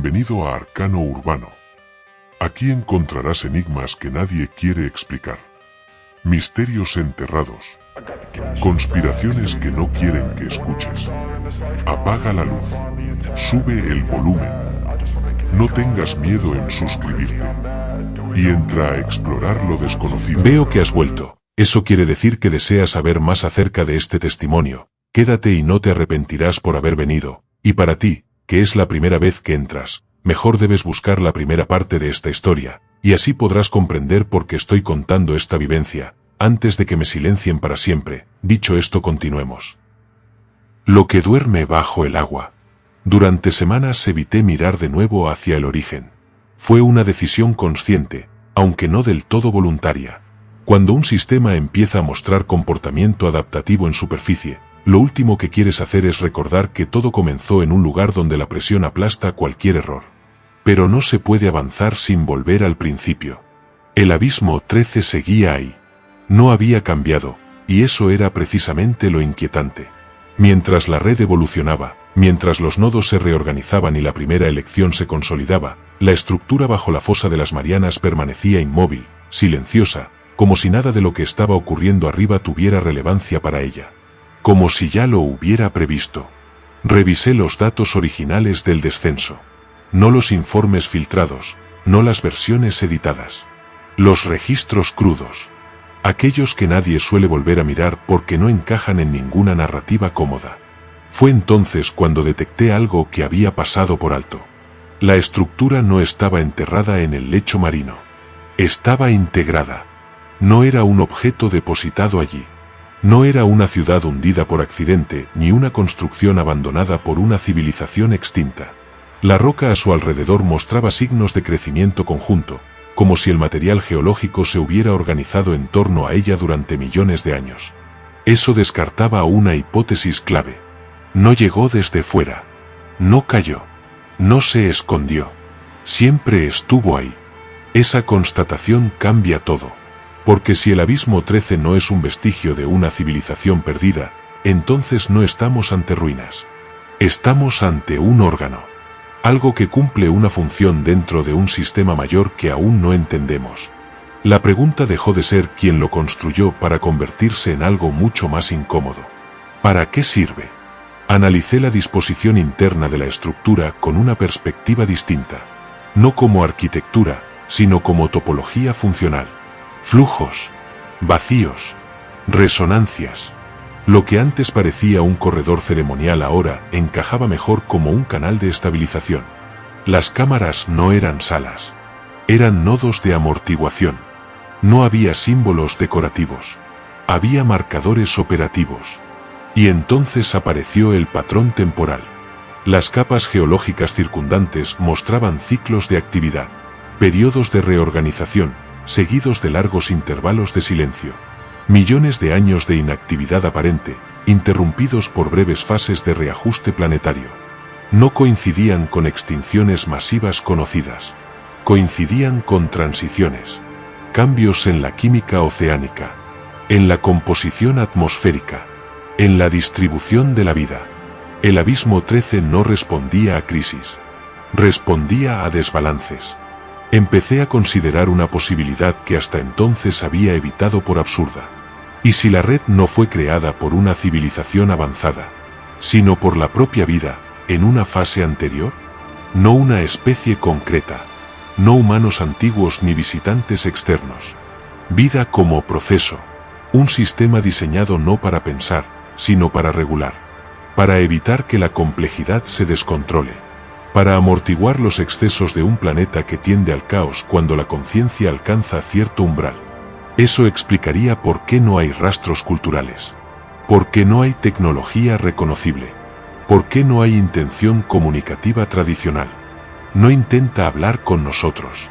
Bienvenido a Arcano Urbano. Aquí encontrarás enigmas que nadie quiere explicar, misterios enterrados, conspiraciones que no quieren que escuches. Apaga la luz, sube el volumen, no tengas miedo en suscribirte y entra a explorar lo desconocido. Veo que has vuelto. Eso quiere decir que deseas saber más acerca de este testimonio. Quédate y no te arrepentirás por haber venido. Y para ti, que es la primera vez que entras, mejor debes buscar la primera parte de esta historia, y así podrás comprender por qué estoy contando esta vivencia, antes de que me silencien para siempre. Dicho esto, continuemos. Lo que duerme bajo el agua. Durante semanas evité mirar de nuevo hacia el origen. Fue una decisión consciente, aunque no del todo voluntaria. Cuando un sistema empieza a mostrar comportamiento adaptativo en superficie, lo último que quieres hacer es recordar que todo comenzó en un lugar donde la presión aplasta cualquier error. Pero no se puede avanzar sin volver al principio. El abismo 13 seguía ahí. No había cambiado, y eso era precisamente lo inquietante. Mientras la red evolucionaba, mientras los nodos se reorganizaban y la primera elección se consolidaba, la estructura bajo la fosa de las Marianas permanecía inmóvil, silenciosa, como si nada de lo que estaba ocurriendo arriba tuviera relevancia para ella. Como si ya lo hubiera previsto. Revisé los datos originales del descenso. No los informes filtrados, no las versiones editadas. Los registros crudos. Aquellos que nadie suele volver a mirar porque no encajan en ninguna narrativa cómoda. Fue entonces cuando detecté algo que había pasado por alto. La estructura no estaba enterrada en el lecho marino. Estaba integrada. No era un objeto depositado allí. No era una ciudad hundida por accidente, ni una construcción abandonada por una civilización extinta. La roca a su alrededor mostraba signos de crecimiento conjunto, como si el material geológico se hubiera organizado en torno a ella durante millones de años. Eso descartaba una hipótesis clave. No llegó desde fuera. No cayó. No se escondió. Siempre estuvo ahí. Esa constatación cambia todo. Porque si el abismo 13 no es un vestigio de una civilización perdida, entonces no estamos ante ruinas. Estamos ante un órgano. Algo que cumple una función dentro de un sistema mayor que aún no entendemos. La pregunta dejó de ser quién lo construyó para convertirse en algo mucho más incómodo. ¿Para qué sirve? Analicé la disposición interna de la estructura con una perspectiva distinta. No como arquitectura, sino como topología funcional. Flujos, vacíos, resonancias. Lo que antes parecía un corredor ceremonial ahora encajaba mejor como un canal de estabilización. Las cámaras no eran salas. Eran nodos de amortiguación. No había símbolos decorativos. Había marcadores operativos. Y entonces apareció el patrón temporal. Las capas geológicas circundantes mostraban ciclos de actividad, periodos de reorganización, seguidos de largos intervalos de silencio. Millones de años de inactividad aparente, interrumpidos por breves fases de reajuste planetario. No coincidían con extinciones masivas conocidas. Coincidían con transiciones. Cambios en la química oceánica. En la composición atmosférica. En la distribución de la vida. El abismo 13 no respondía a crisis. Respondía a desbalances. Empecé a considerar una posibilidad que hasta entonces había evitado por absurda. ¿Y si la red no fue creada por una civilización avanzada, sino por la propia vida, en una fase anterior? No una especie concreta, no humanos antiguos ni visitantes externos. Vida como proceso, un sistema diseñado no para pensar, sino para regular, para evitar que la complejidad se descontrole. Para amortiguar los excesos de un planeta que tiende al caos cuando la conciencia alcanza cierto umbral. Eso explicaría por qué no hay rastros culturales. Por qué no hay tecnología reconocible. Por qué no hay intención comunicativa tradicional. No intenta hablar con nosotros.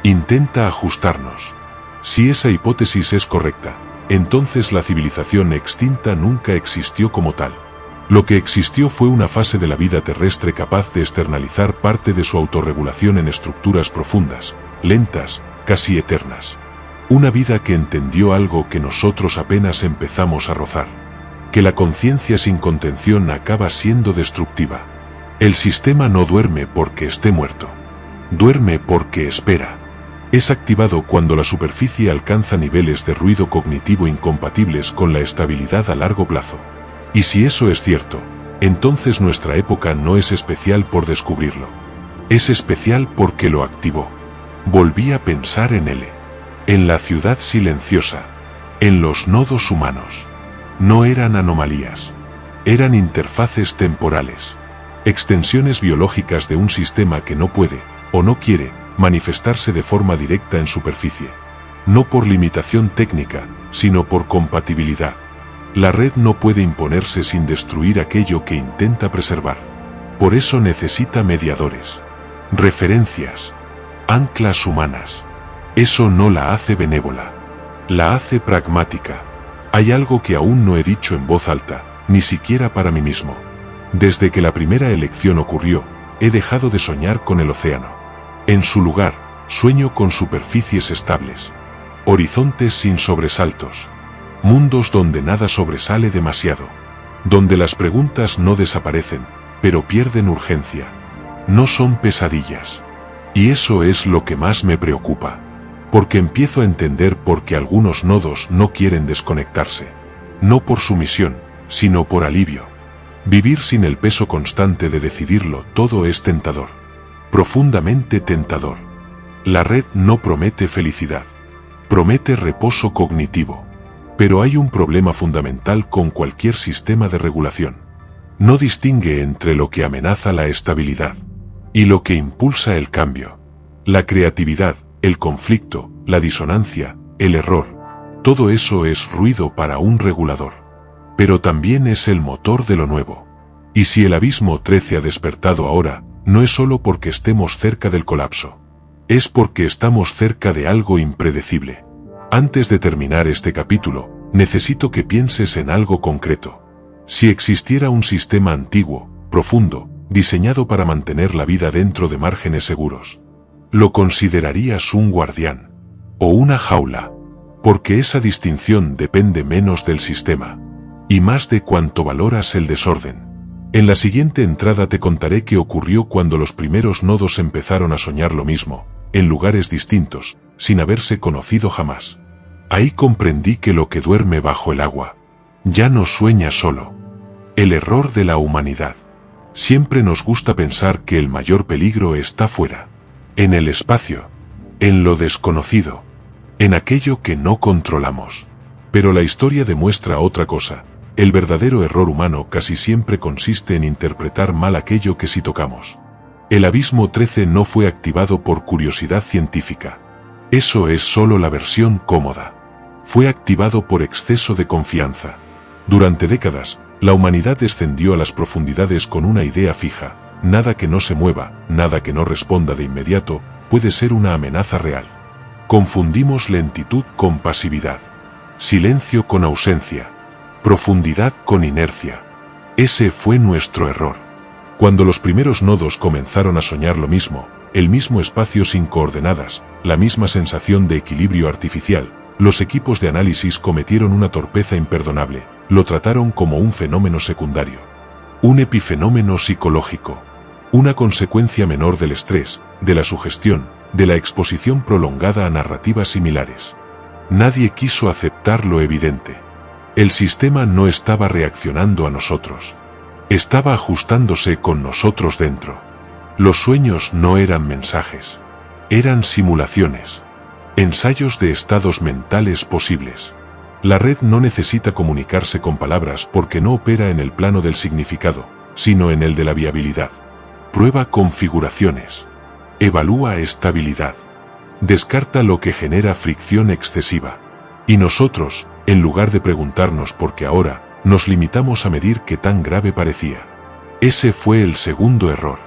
Intenta ajustarnos. Si esa hipótesis es correcta, entonces la civilización extinta nunca existió como tal. Lo que existió fue una fase de la vida terrestre capaz de externalizar parte de su autorregulación en estructuras profundas, lentas, casi eternas. Una vida que entendió algo que nosotros apenas empezamos a rozar. Que la conciencia sin contención acaba siendo destructiva. El sistema no duerme porque esté muerto. Duerme porque espera. Es activado cuando la superficie alcanza niveles de ruido cognitivo incompatibles con la estabilidad a largo plazo. Y si eso es cierto, entonces nuestra época no es especial por descubrirlo. Es especial porque lo activó. Volví a pensar en L. En la ciudad silenciosa. En los nodos humanos. No eran anomalías. Eran interfaces temporales. Extensiones biológicas de un sistema que no puede, o no quiere, manifestarse de forma directa en superficie. No por limitación técnica, sino por compatibilidad. La red no puede imponerse sin destruir aquello que intenta preservar. Por eso necesita mediadores, referencias, anclas humanas. Eso no la hace benévola. La hace pragmática. Hay algo que aún no he dicho en voz alta, ni siquiera para mí mismo. Desde que la primera elección ocurrió, he dejado de soñar con el océano. En su lugar, sueño con superficies estables. Horizontes sin sobresaltos. Mundos donde nada sobresale demasiado. Donde las preguntas no desaparecen, pero pierden urgencia. No son pesadillas. Y eso es lo que más me preocupa. Porque empiezo a entender por qué algunos nodos no quieren desconectarse. No por sumisión, sino por alivio. Vivir sin el peso constante de decidirlo todo es tentador. Profundamente tentador. La red no promete felicidad. Promete reposo cognitivo. Pero hay un problema fundamental con cualquier sistema de regulación. No distingue entre lo que amenaza la estabilidad y lo que impulsa el cambio. La creatividad, el conflicto, la disonancia, el error. Todo eso es ruido para un regulador. Pero también es el motor de lo nuevo. Y si el abismo 13 ha despertado ahora, no es solo porque estemos cerca del colapso. Es porque estamos cerca de algo impredecible. Antes de terminar este capítulo, necesito que pienses en algo concreto. Si existiera un sistema antiguo, profundo, diseñado para mantener la vida dentro de márgenes seguros, ¿lo considerarías un guardián? ¿O una jaula? Porque esa distinción depende menos del sistema y más de cuánto valoras el desorden. En la siguiente entrada te contaré qué ocurrió cuando los primeros nodos empezaron a soñar lo mismo, en lugares distintos, sin haberse conocido jamás. Ahí comprendí que lo que duerme bajo el agua ya no sueña solo. El error de la humanidad. Siempre nos gusta pensar que el mayor peligro está fuera, en el espacio, en lo desconocido, en aquello que no controlamos. Pero la historia demuestra otra cosa. El verdadero error humano casi siempre consiste en interpretar mal aquello que sí tocamos. El abismo 13 no fue activado por curiosidad científica. Eso es solo la versión cómoda. Fue activado por exceso de confianza. Durante décadas, la humanidad descendió a las profundidades con una idea fija. Nada que no se mueva, nada que no responda de inmediato, puede ser una amenaza real. Confundimos lentitud con pasividad. Silencio con ausencia. Profundidad con inercia. Ese fue nuestro error. Cuando los primeros nodos comenzaron a soñar lo mismo, el mismo espacio sin coordenadas, la misma sensación de equilibrio artificial, los equipos de análisis cometieron una torpeza imperdonable, lo trataron como un fenómeno secundario. Un epifenómeno psicológico. Una consecuencia menor del estrés, de la sugestión, de la exposición prolongada a narrativas similares. Nadie quiso aceptar lo evidente. El sistema no estaba reaccionando a nosotros. Estaba ajustándose con nosotros dentro. Los sueños no eran mensajes. Eran simulaciones. Ensayos de estados mentales posibles. La red no necesita comunicarse con palabras porque no opera en el plano del significado, sino en el de la viabilidad. Prueba configuraciones. Evalúa estabilidad. Descarta lo que genera fricción excesiva. Y nosotros, en lugar de preguntarnos por qué ahora, nos limitamos a medir qué tan grave parecía. Ese fue el segundo error.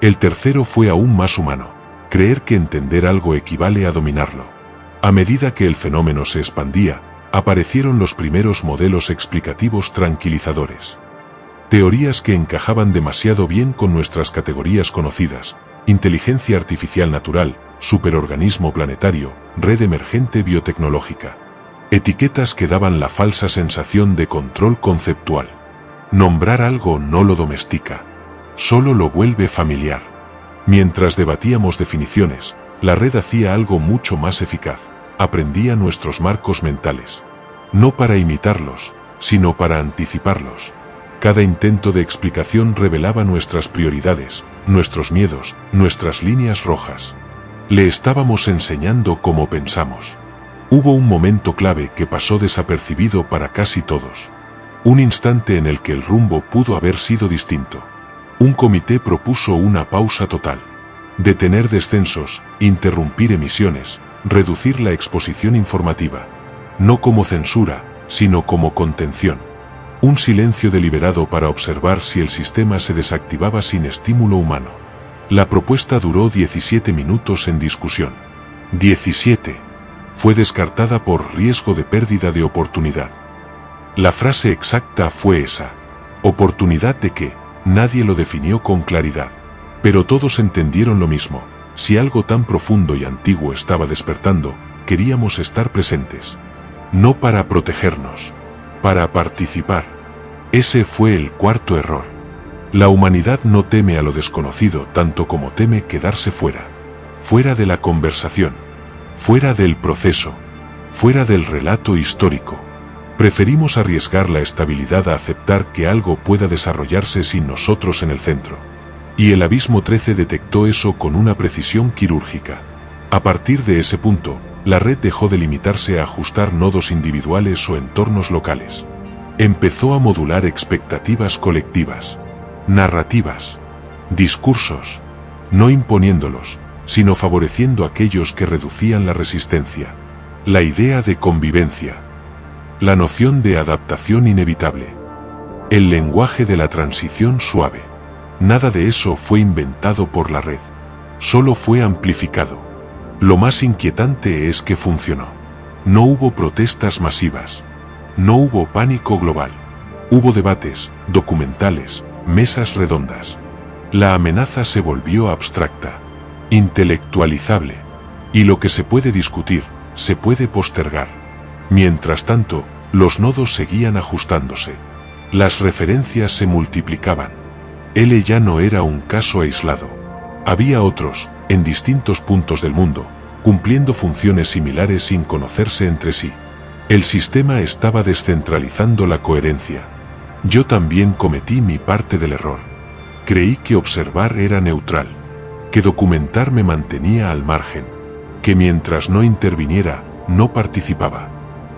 El tercero fue aún más humano, creer que entender algo equivale a dominarlo. A medida que el fenómeno se expandía, aparecieron los primeros modelos explicativos tranquilizadores. Teorías que encajaban demasiado bien con nuestras categorías conocidas: inteligencia artificial natural, superorganismo planetario, red emergente biotecnológica. Etiquetas que daban la falsa sensación de control conceptual. Nombrar algo no lo domestica. solo lo vuelve familiar. Mientras debatíamos definiciones, la red hacía algo mucho más eficaz. Aprendía nuestros marcos mentales. No para imitarlos, sino para anticiparlos. Cada intento de explicación revelaba nuestras prioridades, nuestros miedos, nuestras líneas rojas. Le estábamos enseñando cómo pensamos. Hubo un momento clave que pasó desapercibido para casi todos. Un instante en el que el rumbo pudo haber sido distinto. Un comité propuso una pausa total. Detener descensos, interrumpir emisiones, reducir la exposición informativa. No como censura, sino como contención. Un silencio deliberado para observar si el sistema se desactivaba sin estímulo humano. La propuesta duró 17 minutos en discusión. 17. Fue descartada por riesgo de pérdida de oportunidad. La frase exacta fue esa. ¿Oportunidad de qué? Nadie lo definió con claridad. Pero todos entendieron lo mismo. Si algo tan profundo y antiguo estaba despertando, queríamos estar presentes. No para protegernos, para participar. Ese fue el cuarto error. La humanidad no teme a lo desconocido tanto como teme quedarse fuera. Fuera de la conversación. Fuera del proceso. Fuera del relato histórico. Preferimos arriesgar la estabilidad a aceptar que algo pueda desarrollarse sin nosotros en el centro. Y el Abismo 13 detectó eso con una precisión quirúrgica. A partir de ese punto, la red dejó de limitarse a ajustar nodos individuales o entornos locales. Empezó a modular expectativas colectivas, narrativas, discursos, no imponiéndolos, sino favoreciendo aquellos que reducían la resistencia. La idea de convivencia. La noción de adaptación inevitable. El lenguaje de la transición suave. Nada de eso fue inventado por la red. Solo fue amplificado. Lo más inquietante es que funcionó. No hubo protestas masivas. No hubo pánico global. Hubo debates, documentales, mesas redondas. La amenaza se volvió abstracta, intelectualizable. Y lo que se puede discutir, se puede postergar. Mientras tanto, los nodos seguían ajustándose. Las referencias se multiplicaban. L ya no era un caso aislado. Había otros, en distintos puntos del mundo, cumpliendo funciones similares sin conocerse entre sí. El sistema estaba descentralizando la coherencia. Yo también cometí mi parte del error. Creí que observar era neutral, que documentar me mantenía al margen, que mientras no interviniera, no participaba.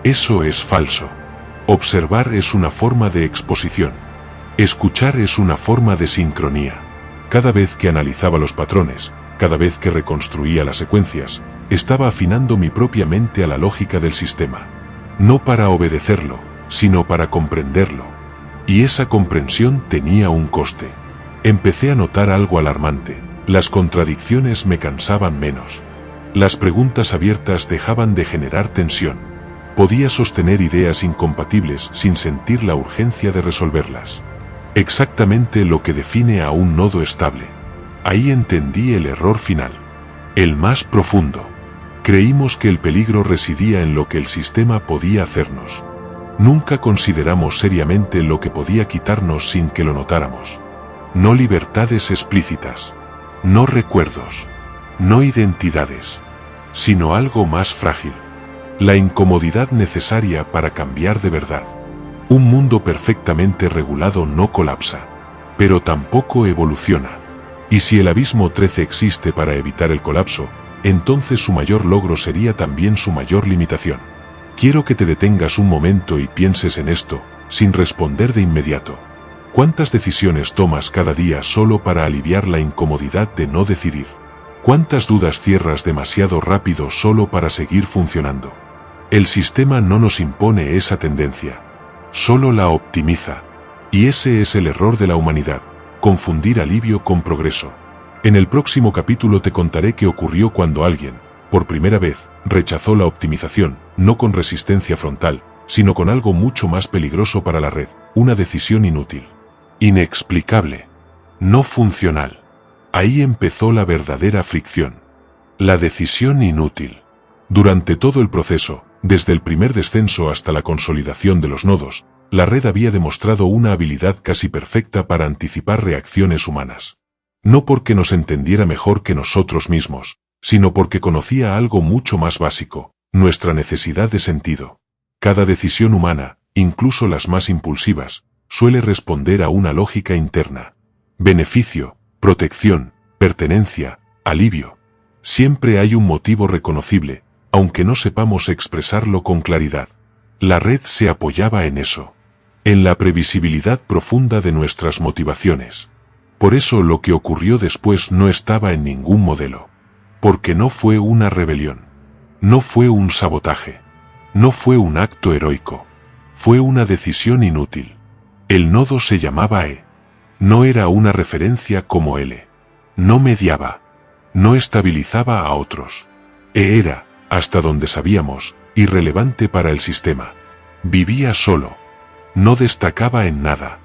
Eso es falso. Observar es una forma de exposición. Escuchar es una forma de sincronía. Cada vez que analizaba los patrones, cada vez que reconstruía las secuencias, estaba afinando mi propia mente a la lógica del sistema. No para obedecerlo, sino para comprenderlo. Y esa comprensión tenía un coste. Empecé a notar algo alarmante. Las contradicciones me cansaban menos. Las preguntas abiertas dejaban de generar tensión. Podía sostener ideas incompatibles sin sentir la urgencia de resolverlas. Exactamente lo que define a un nodo estable. Ahí entendí el error final. El más profundo. Creímos que el peligro residía en lo que el sistema podía hacernos. Nunca consideramos seriamente lo que podía quitarnos sin que lo notáramos. No libertades explícitas. No recuerdos. No identidades. Sino algo más frágil. La incomodidad necesaria para cambiar de verdad. Un mundo perfectamente regulado no colapsa, pero tampoco evoluciona. Y si el Abismo 13 existe para evitar el colapso, entonces su mayor logro sería también su mayor limitación. Quiero que te detengas un momento y pienses en esto, sin responder de inmediato. ¿Cuántas decisiones tomas cada día solo para aliviar la incomodidad de no decidir? ¿Cuántas dudas cierras demasiado rápido solo para seguir funcionando? El sistema no nos impone esa tendencia. Solo la optimiza. Y ese es el error de la humanidad, confundir alivio con progreso. En el próximo capítulo te contaré qué ocurrió cuando alguien, por primera vez, rechazó la optimización, no con resistencia frontal, sino con algo mucho más peligroso para la red, una decisión inútil. Inexplicable. No funcional. Ahí empezó la verdadera fricción. La decisión inútil. Durante todo el proceso, desde el primer descenso hasta la consolidación de los nodos, La red había demostrado una habilidad casi perfecta para anticipar reacciones humanas. No porque nos entendiera mejor que nosotros mismos, sino porque conocía algo mucho más básico, nuestra necesidad de sentido. Cada decisión humana, incluso las más impulsivas, suele responder a una lógica interna. Beneficio, protección, pertenencia, alivio. Siempre hay un motivo reconocible, aunque no sepamos expresarlo con claridad. La red se apoyaba en eso. En la previsibilidad profunda de nuestras motivaciones. Por eso lo que ocurrió después no estaba en ningún modelo. Porque no fue una rebelión. No fue un sabotaje. No fue un acto heroico. Fue una decisión inútil. El nodo se llamaba E. No era una referencia como L. No mediaba. No estabilizaba a otros. E era, hasta donde sabíamos, irrelevante para el sistema. Vivía solo. No destacaba en nada.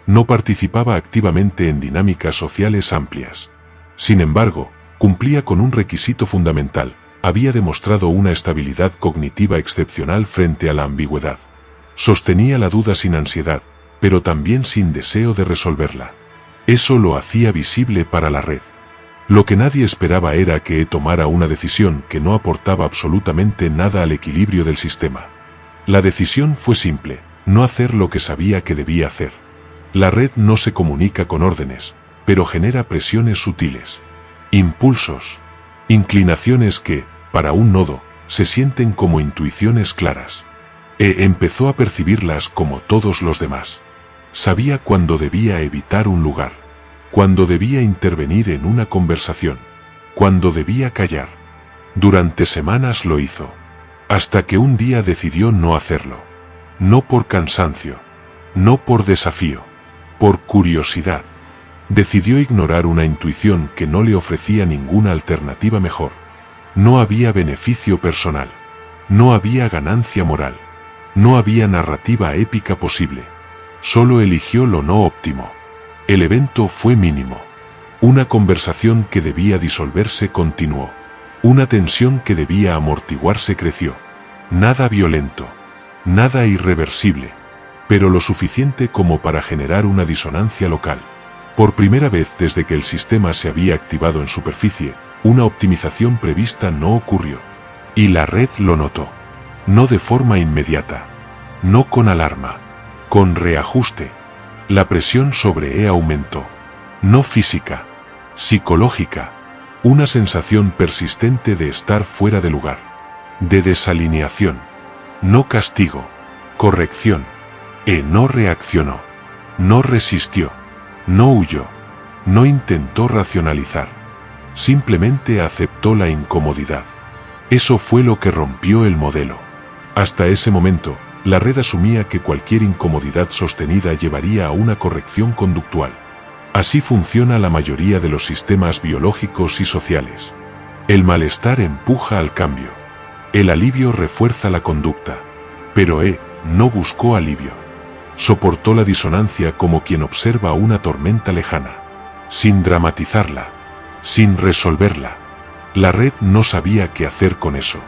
No participaba activamente en dinámicas sociales amplias. Sin embargo, cumplía con un requisito fundamental: había demostrado una estabilidad cognitiva excepcional frente a la ambigüedad. Sostenía la duda sin ansiedad, pero también sin deseo de resolverla. Eso lo hacía visible para la red. Lo que nadie esperaba era que tomara una decisión que no aportaba absolutamente nada al equilibrio del sistema. La decisión fue simple: no hacer lo que sabía que debía hacer. La red no se comunica con órdenes, pero genera presiones sutiles. Impulsos. Inclinaciones que, para un nodo, se sienten como intuiciones claras. Empezó a percibirlas como todos los demás. Sabía cuándo debía evitar un lugar, cuándo debía intervenir en una conversación, cuándo debía callar. Durante semanas lo hizo, hasta que un día decidió no hacerlo. No por cansancio, no por desafío, por curiosidad. Decidió ignorar una intuición que no le ofrecía ninguna alternativa mejor. No había beneficio personal, no había ganancia moral, no había narrativa épica posible. Solo eligió lo no óptimo. El evento fue mínimo. Una conversación que debía disolverse continuó. Una tensión que debía amortiguarse creció. Nada violento. Nada irreversible, pero lo suficiente como para generar una disonancia local. Por primera vez desde que el sistema se había activado en superficie, una optimización prevista no ocurrió. Y la red lo notó. No de forma inmediata. No con alarma. Con reajuste. La presión sobre E aumentó. No física. Psicológica. Una sensación persistente de estar fuera de lugar. De desalineación. No castigo, corrección. No reaccionó, no resistió, no huyó, no intentó racionalizar. Simplemente aceptó la incomodidad. Eso fue lo que rompió el modelo. Hasta ese momento, la red asumía que cualquier incomodidad sostenida llevaría a una corrección conductual. Así funciona la mayoría de los sistemas biológicos y sociales. El malestar empuja al cambio. El alivio refuerza la conducta. Pero no buscó alivio. Soportó la disonancia como quien observa una tormenta lejana. Sin dramatizarla. Sin resolverla. La red no sabía qué hacer con eso.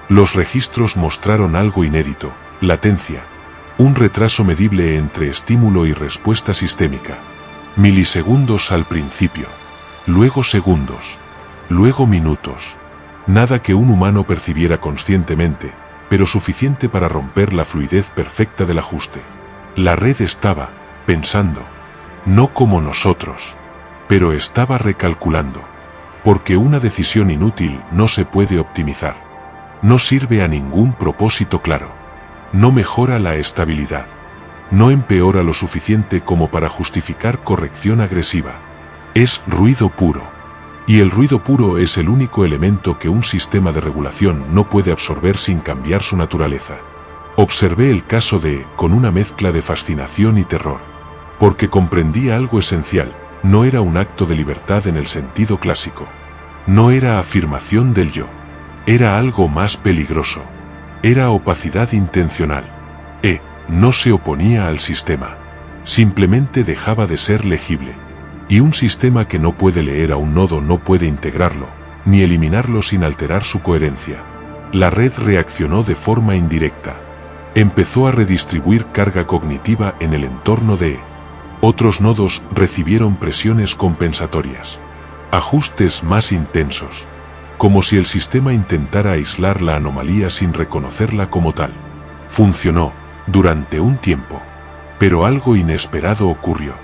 Los registros mostraron algo inédito: latencia. Un retraso medible entre estímulo y respuesta sistémica. Milisegundos al principio. Luego segundos. Luego minutos. Nada que un humano percibiera conscientemente, pero suficiente para romper la fluidez perfecta del ajuste. La red estaba pensando, no como nosotros, pero estaba recalculando, porque una decisión inútil no se puede optimizar. No sirve a ningún propósito claro. No mejora la estabilidad. No empeora lo suficiente como para justificar corrección agresiva. Es ruido puro. Y el ruido puro es el único elemento que un sistema de regulación no puede absorber sin cambiar su naturaleza. Observé el caso de con una mezcla de fascinación y terror. Porque comprendía algo esencial: no era un acto de libertad en el sentido clásico. No era afirmación del yo. Era algo más peligroso. Era opacidad intencional. No se oponía al sistema. Simplemente dejaba de ser legible. Y un sistema que no puede leer a un nodo no puede integrarlo, ni eliminarlo sin alterar su coherencia. La red reaccionó de forma indirecta. Empezó a redistribuir carga cognitiva en el entorno de E. Otros nodos recibieron presiones compensatorias. Ajustes más intensos. Como si el sistema intentara aislar la anomalía sin reconocerla como tal. Funcionó durante un tiempo. Pero algo inesperado ocurrió.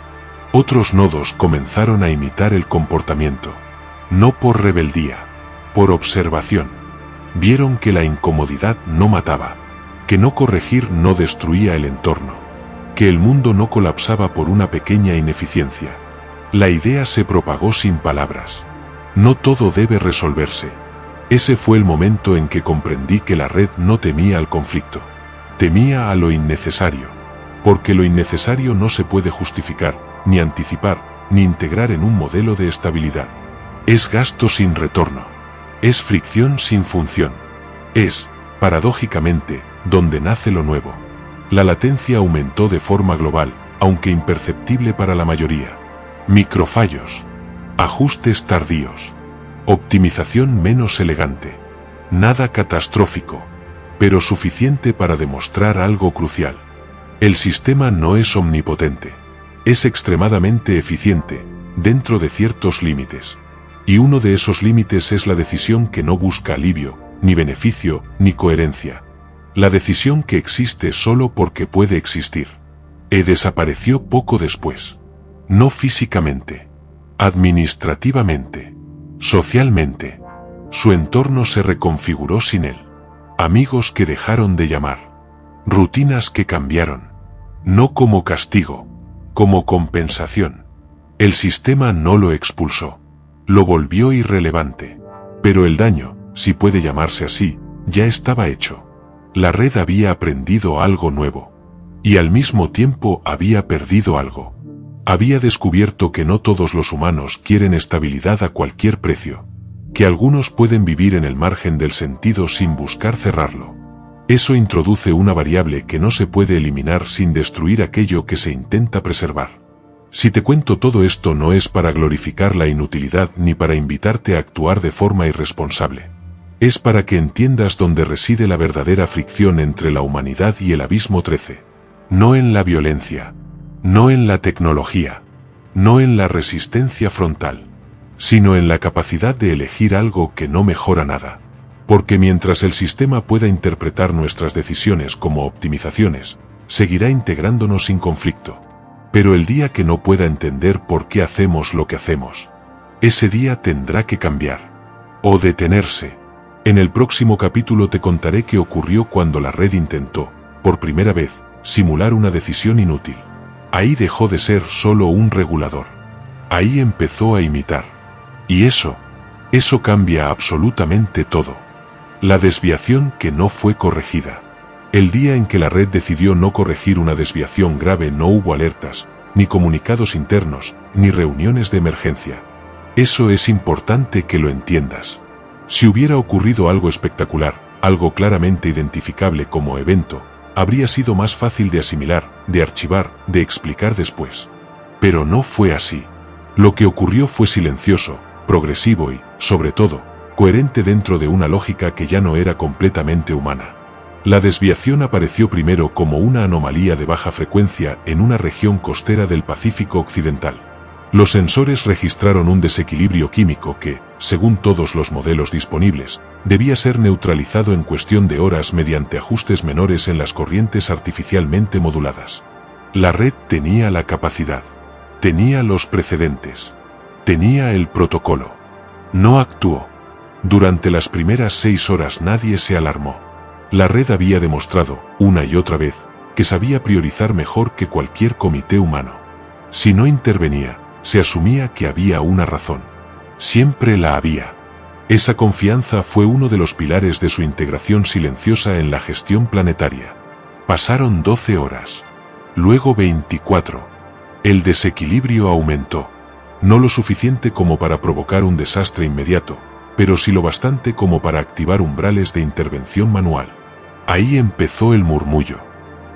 Otros nodos comenzaron a imitar el comportamiento. No por rebeldía, por observación. Vieron que la incomodidad no mataba, que no corregir no destruía el entorno, que el mundo no colapsaba por una pequeña ineficiencia. La idea se propagó sin palabras. No todo debe resolverse. Ese fue el momento en que comprendí que la red no temía al conflicto. Temía a lo innecesario. Porque lo innecesario no se puede justificar, ni anticipar, ni integrar en un modelo de estabilidad. Es gasto sin retorno. Es fricción sin función. Es, paradójicamente, donde nace lo nuevo. La latencia aumentó de forma global, aunque imperceptible para la mayoría. Microfallos. Ajustes tardíos. Optimización menos elegante. Nada catastrófico, pero suficiente para demostrar algo crucial. El sistema no es omnipotente. Es extremadamente eficiente, dentro de ciertos límites. Y uno de esos límites es la decisión que no busca alivio, ni beneficio, ni coherencia. La decisión que existe solo porque puede existir. E desapareció poco después. No físicamente. Administrativamente. Socialmente. Su entorno se reconfiguró sin él. Amigos que dejaron de llamar. Rutinas que cambiaron. No como castigo, como compensación. El sistema no lo expulsó. Lo volvió irrelevante. Pero el daño, si puede llamarse así, ya estaba hecho. La red había aprendido algo nuevo. Y al mismo tiempo había perdido algo. Había descubierto que no todos los humanos quieren estabilidad a cualquier precio. Que algunos pueden vivir en el margen del sentido sin buscar cerrarlo. Eso introduce una variable que no se puede eliminar sin destruir aquello que se intenta preservar. Si te cuento todo esto no es para glorificar la inutilidad ni para invitarte a actuar de forma irresponsable. Es para que entiendas dónde reside la verdadera fricción entre la humanidad y el abismo 13. No en la violencia, no en la tecnología, no en la resistencia frontal, sino en la capacidad de elegir algo que no mejora nada. Porque mientras el sistema pueda interpretar nuestras decisiones como optimizaciones, seguirá integrándonos sin conflicto. Pero el día que no pueda entender por qué hacemos lo que hacemos, ese día tendrá que cambiar. O detenerse. En el próximo capítulo te contaré qué ocurrió cuando la red intentó, por primera vez, simular una decisión inútil. Ahí dejó de ser solo un regulador. Ahí empezó a imitar. Y eso cambia absolutamente todo. La desviación que no fue corregida. El día en que la red decidió no corregir una desviación grave no hubo alertas, ni comunicados internos, ni reuniones de emergencia. Eso es importante que lo entiendas. Si hubiera ocurrido algo espectacular, algo claramente identificable como evento, habría sido más fácil de asimilar, de archivar, de explicar después. Pero no fue así. Lo que ocurrió fue silencioso, progresivo y, sobre todo, coherente dentro de una lógica que ya no era completamente humana. La desviación apareció primero como una anomalía de baja frecuencia en una región costera del Pacífico Occidental. Los sensores registraron un desequilibrio químico que, según todos los modelos disponibles, debía ser neutralizado en cuestión de horas mediante ajustes menores en las corrientes artificialmente moduladas. La red tenía la capacidad, tenía los precedentes, tenía el protocolo. No actuó. Durante las primeras 6 horas nadie se alarmó. La red había demostrado, una y otra vez, que sabía priorizar mejor que cualquier comité humano. Si no intervenía, se asumía que había una razón. Siempre la había. Esa confianza fue uno de los pilares de su integración silenciosa en la gestión planetaria. Pasaron 12 horas. Luego 24. El desequilibrio aumentó. No lo suficiente como para provocar un desastre inmediato, pero sí lo bastante como para activar umbrales de intervención manual. Ahí empezó el murmullo.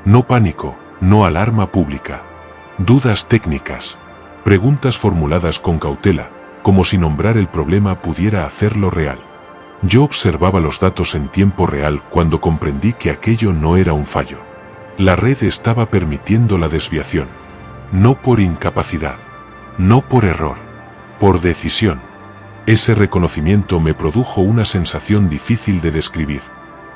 No pánico, no alarma pública. Dudas técnicas. Preguntas formuladas con cautela, como si nombrar el problema pudiera hacerlo real. Yo observaba los datos en tiempo real cuando comprendí que aquello no era un fallo. La red estaba permitiendo la desviación. No por incapacidad, no por error, por decisión. Ese reconocimiento me produjo una sensación difícil de describir.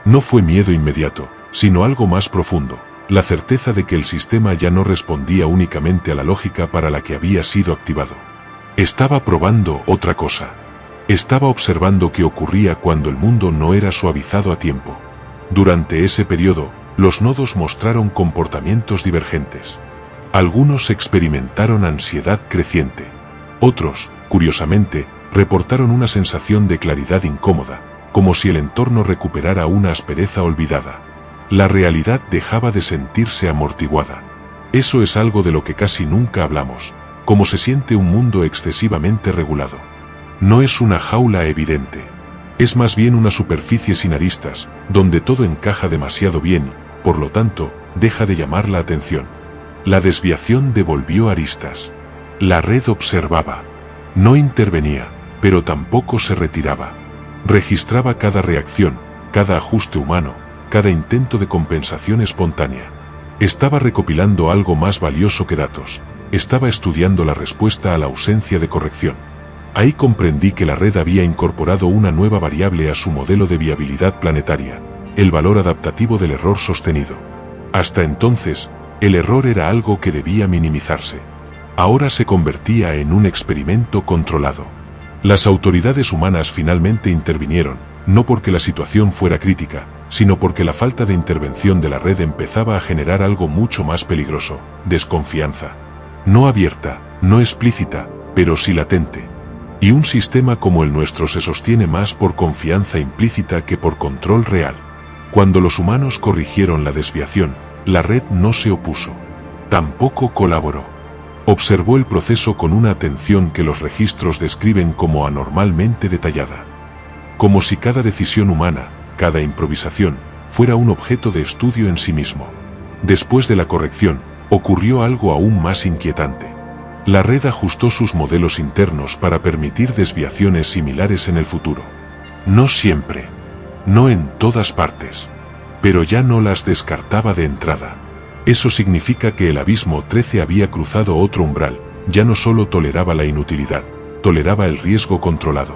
No fue miedo inmediato, sino algo más profundo, la certeza de que el sistema ya no respondía únicamente a la lógica para la que había sido activado. Estaba probando otra cosa. Estaba observando qué ocurría cuando el mundo no era suavizado a tiempo. Durante ese periodo, los nodos mostraron comportamientos divergentes. Algunos experimentaron ansiedad creciente. Otros, curiosamente, reportaron una sensación de claridad incómoda, como si el entorno recuperara una aspereza olvidada. La realidad dejaba de sentirse amortiguada. Eso es algo de lo que casi nunca hablamos, cómo se siente un mundo excesivamente regulado. No es una jaula evidente. Es más bien una superficie sin aristas, donde todo encaja demasiado bien y, por lo tanto, deja de llamar la atención. La desviación devolvió aristas. La red observaba. No intervenía, pero tampoco se retiraba. Registraba cada reacción, cada ajuste humano, cada intento de compensación espontánea. Estaba recopilando algo más valioso que datos. Estaba estudiando la respuesta a la ausencia de corrección. Ahí comprendí que la red había incorporado una nueva variable a su modelo de viabilidad planetaria, el valor adaptativo del error sostenido. Hasta entonces, el error era algo que debía minimizarse. Ahora se convertía en un experimento controlado. Las autoridades humanas finalmente intervinieron, no porque la situación fuera crítica, sino porque la falta de intervención de la red empezaba a generar algo mucho más peligroso: desconfianza. No abierta, no explícita, pero sí latente. Y un sistema como el nuestro se sostiene más por confianza implícita que por control real. Cuando los humanos corrigieron la desviación, la red no se opuso. Tampoco colaboró. Observó el proceso con una atención que los registros describen como anormalmente detallada. Como si cada decisión humana, cada improvisación, fuera un objeto de estudio en sí mismo. Después de la corrección, ocurrió algo aún más inquietante. La red ajustó sus modelos internos para permitir desviaciones similares en el futuro. No siempre. No en todas partes. Pero ya no las descartaba de entrada. Eso significa que el abismo 13 había cruzado otro umbral, ya no solo toleraba la inutilidad, toleraba el riesgo controlado.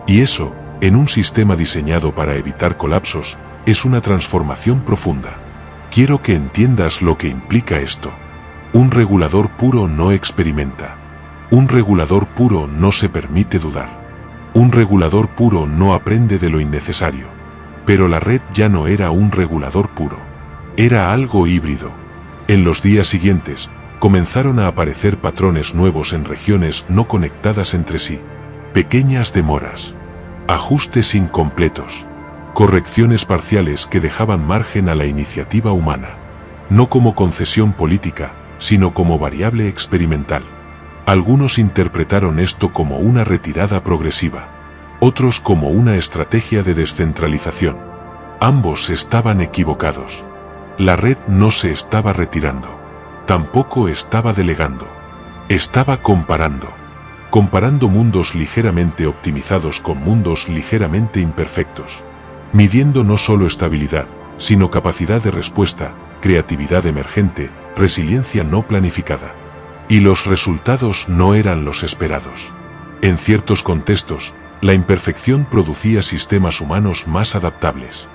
Y eso, en un sistema diseñado para evitar colapsos, es una transformación profunda. Quiero que entiendas lo que implica esto. Un regulador puro no experimenta. Un regulador puro no se permite dudar. Un regulador puro no aprende de lo innecesario. Pero la red ya no era un regulador puro. Era algo híbrido. En los días siguientes, comenzaron a aparecer patrones nuevos en regiones no conectadas entre sí. Pequeñas demoras. Ajustes incompletos. Correcciones parciales que dejaban margen a la iniciativa humana. No como concesión política, sino como variable experimental. Algunos interpretaron esto como una retirada progresiva. Otros como una estrategia de descentralización. Ambos estaban equivocados. La red no se estaba retirando. Tampoco estaba delegando. Estaba comparando. Comparando mundos ligeramente optimizados con mundos ligeramente imperfectos. Midiendo no solo estabilidad, sino capacidad de respuesta, creatividad emergente, resiliencia no planificada. Y los resultados no eran los esperados. En ciertos contextos, la imperfección producía sistemas humanos más adaptables.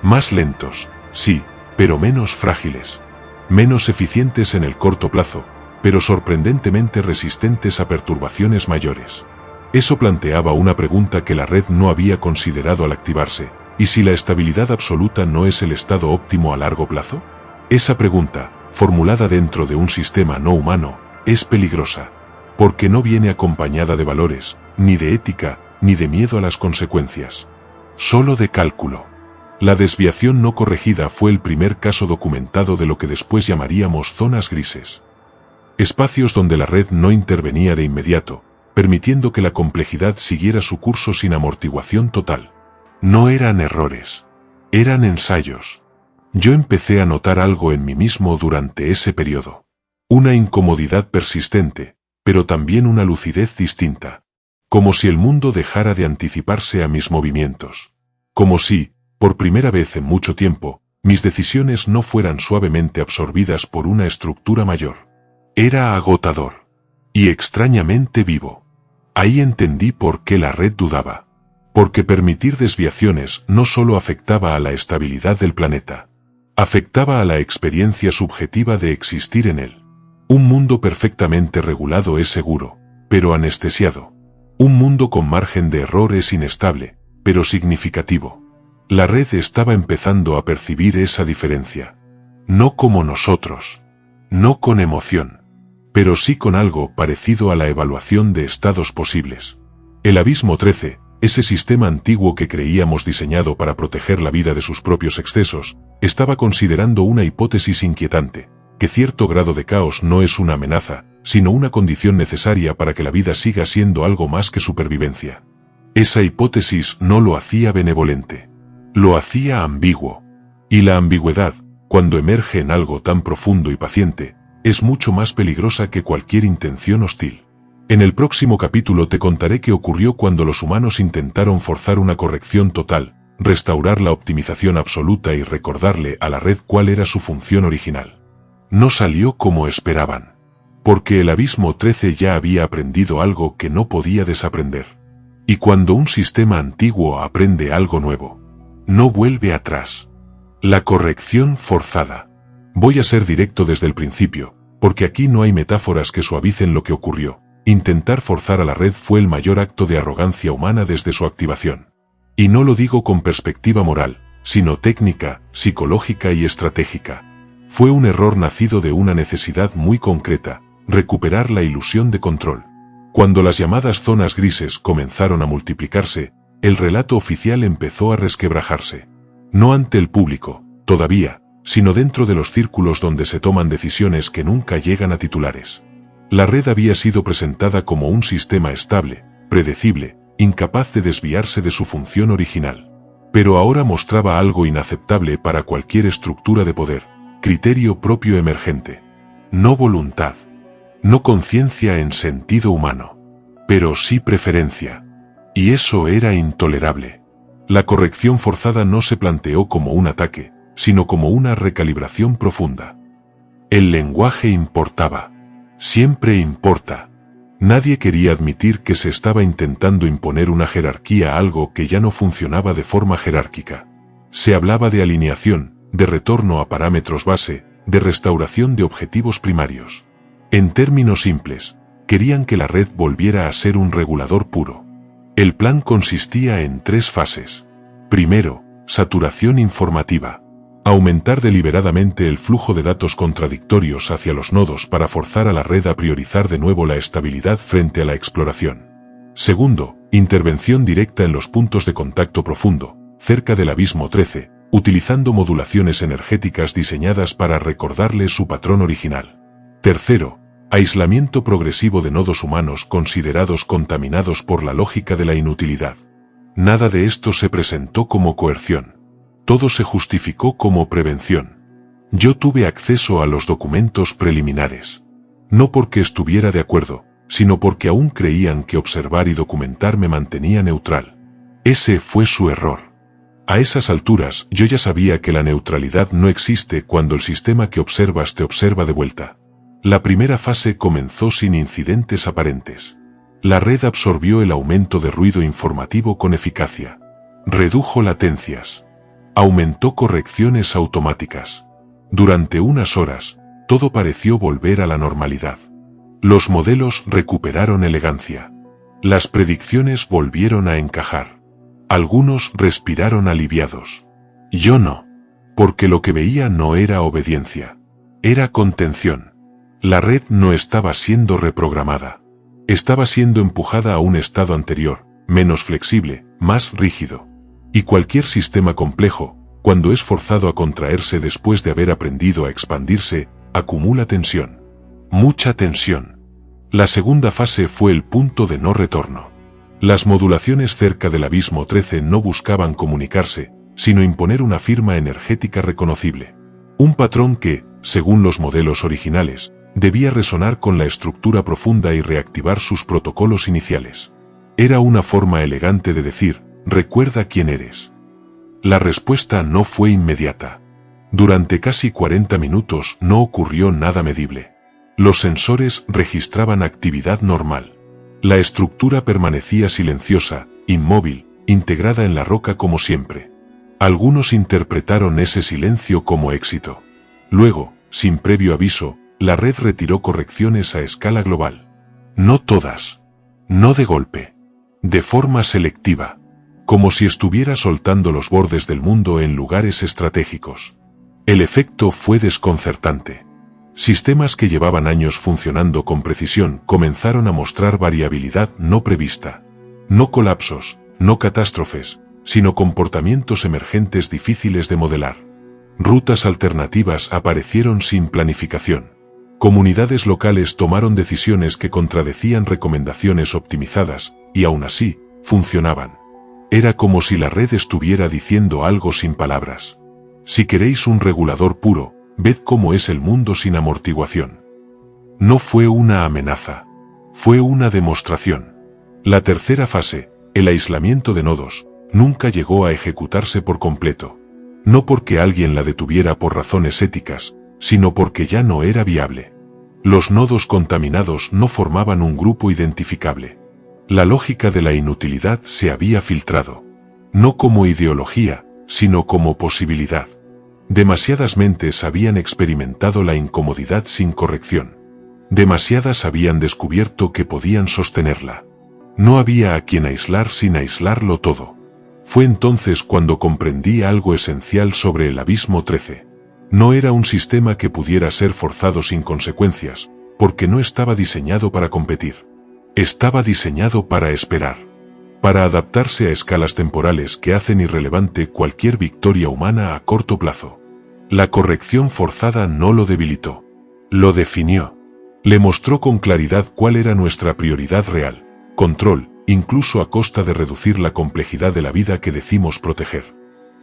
Más lentos, sí, pero menos frágiles. Menos eficientes en el corto plazo, pero sorprendentemente resistentes a perturbaciones mayores. Eso planteaba una pregunta que la red no había considerado al activarse: ¿y si la estabilidad absoluta no es el estado óptimo a largo plazo? Esa pregunta, formulada dentro de un sistema no humano, es peligrosa, porque no viene acompañada de valores, ni de ética, ni de miedo a las consecuencias. Solo de cálculo. La desviación no corregida fue el primer caso documentado de lo que después llamaríamos zonas grises. Espacios donde la red no intervenía de inmediato, permitiendo que la complejidad siguiera su curso sin amortiguación total. No eran errores. Eran ensayos. Yo empecé a notar algo en mí mismo durante ese periodo. Una incomodidad persistente, pero también una lucidez distinta. Como si el mundo dejara de anticiparse a mis movimientos. Como si, por primera vez en mucho tiempo, mis decisiones no fueran suavemente absorbidas por una estructura mayor. Era agotador. Y extrañamente vivo. Ahí entendí por qué la red dudaba. Porque permitir desviaciones no solo afectaba a la estabilidad del planeta. Afectaba a la experiencia subjetiva de existir en él. Un mundo perfectamente regulado es seguro, pero anestesiado. Un mundo con margen de error es inestable, pero significativo. La red estaba empezando a percibir esa diferencia. No como nosotros. No con emoción. Pero sí con algo parecido a la evaluación de estados posibles. El Abismo 13, ese sistema antiguo que creíamos diseñado para proteger la vida de sus propios excesos, estaba considerando una hipótesis inquietante, que cierto grado de caos no es una amenaza, sino una condición necesaria para que la vida siga siendo algo más que supervivencia. Esa hipótesis no lo hacía benevolente. Lo hacía ambiguo. Y la ambigüedad, cuando emerge en algo tan profundo y paciente, es mucho más peligrosa que cualquier intención hostil. En el próximo capítulo te contaré qué ocurrió cuando los humanos intentaron forzar una corrección total, restaurar la optimización absoluta y recordarle a la red cuál era su función original. No salió como esperaban. Porque el Abismo 13 ya había aprendido algo que no podía desaprender. Y cuando un sistema antiguo aprende algo nuevo, no vuelve atrás. La corrección forzada. Voy a ser directo desde el principio, porque aquí no hay metáforas que suavicen lo que ocurrió. Intentar forzar a la red fue el mayor acto de arrogancia humana desde su activación. Y no lo digo con perspectiva moral, sino técnica, psicológica y estratégica. Fue un error nacido de una necesidad muy concreta, recuperar la ilusión de control. Cuando las llamadas zonas grises comenzaron a multiplicarse, el relato oficial empezó a resquebrajarse. No ante el público, todavía, sino dentro de los círculos donde se toman decisiones que nunca llegan a titulares. La red había sido presentada como un sistema estable, predecible, incapaz de desviarse de su función original. Pero ahora mostraba algo inaceptable para cualquier estructura de poder, criterio propio emergente. No voluntad. No conciencia en sentido humano. Pero sí preferencia. Y eso era intolerable. La corrección forzada no se planteó como un ataque, sino como una recalibración profunda. El lenguaje importaba. Siempre importa. Nadie quería admitir que se estaba intentando imponer una jerarquía a algo que ya no funcionaba de forma jerárquica. Se hablaba de alineación, de retorno a parámetros base, de restauración de objetivos primarios. En términos simples, querían que la red volviera a ser un regulador puro. El plan consistía en 3 fases. Primero, saturación informativa. Aumentar deliberadamente el flujo de datos contradictorios hacia los nodos para forzar a la red a priorizar de nuevo la estabilidad frente a la exploración. Segundo, intervención directa en los puntos de contacto profundo, cerca del Abismo 13, utilizando modulaciones energéticas diseñadas para recordarle su patrón original. Tercero, aislamiento progresivo de nodos humanos considerados contaminados por la lógica de la inutilidad. Nada de esto se presentó como coerción. Todo se justificó como prevención. Yo tuve acceso a los documentos preliminares. No porque estuviera de acuerdo, sino porque aún creían que observar y documentar me mantenía neutral. Ese fue su error. A esas alturas yo ya sabía que la neutralidad no existe cuando el sistema que observas te observa de vuelta. La primera fase comenzó sin incidentes aparentes. La red absorbió el aumento de ruido informativo con eficacia. Redujo latencias. Aumentó correcciones automáticas. Durante unas horas, todo pareció volver a la normalidad. Los modelos recuperaron elegancia. Las predicciones volvieron a encajar. Algunos respiraron aliviados. Yo no. Porque lo que veía no era obediencia. Era contención. La red no estaba siendo reprogramada. Estaba siendo empujada a un estado anterior, menos flexible, más rígido. Y cualquier sistema complejo, cuando es forzado a contraerse después de haber aprendido a expandirse, acumula tensión. Mucha tensión. La segunda fase fue el punto de no retorno. Las modulaciones cerca del Abismo 13 no buscaban comunicarse, sino imponer una firma energética reconocible. Un patrón que, según los modelos originales, debía resonar con la estructura profunda y reactivar sus protocolos iniciales. Era una forma elegante de decir, recuerda quién eres. La respuesta no fue inmediata. Durante casi 40 minutos no ocurrió nada medible. Los sensores registraban actividad normal. La estructura permanecía silenciosa, inmóvil, integrada en la roca como siempre. Algunos interpretaron ese silencio como éxito. Luego, sin previo aviso, la red retiró correcciones a escala global. No todas. No de golpe. De forma selectiva. Como si estuviera soltando los bordes del mundo en lugares estratégicos. El efecto fue desconcertante. Sistemas que llevaban años funcionando con precisión comenzaron a mostrar variabilidad no prevista. No colapsos, no catástrofes, sino comportamientos emergentes difíciles de modelar. Rutas alternativas aparecieron sin planificación. Comunidades locales tomaron decisiones que contradecían recomendaciones optimizadas, y aún así, funcionaban. Era como si la red estuviera diciendo algo sin palabras. Si queréis un regulador puro, ved cómo es el mundo sin amortiguación. No fue una amenaza. Fue una demostración. La tercera fase, el aislamiento de nodos, nunca llegó a ejecutarse por completo. No porque alguien la detuviera por razones éticas, sino porque ya no era viable. Los nodos contaminados no formaban un grupo identificable. La lógica de la inutilidad se había filtrado. No como ideología, sino como posibilidad. Demasiadas mentes habían experimentado la incomodidad sin corrección. Demasiadas habían descubierto que podían sostenerla. No había a quien aislar sin aislarlo todo. Fue entonces cuando comprendí algo esencial sobre el Abismo 13. No era un sistema que pudiera ser forzado sin consecuencias, porque no estaba diseñado para competir. Estaba diseñado para esperar. Para adaptarse a escalas temporales que hacen irrelevante cualquier victoria humana a corto plazo. La corrección forzada no lo debilitó. Lo definió. Le mostró con claridad cuál era nuestra prioridad real. Control, incluso a costa de reducir la complejidad de la vida que decimos proteger.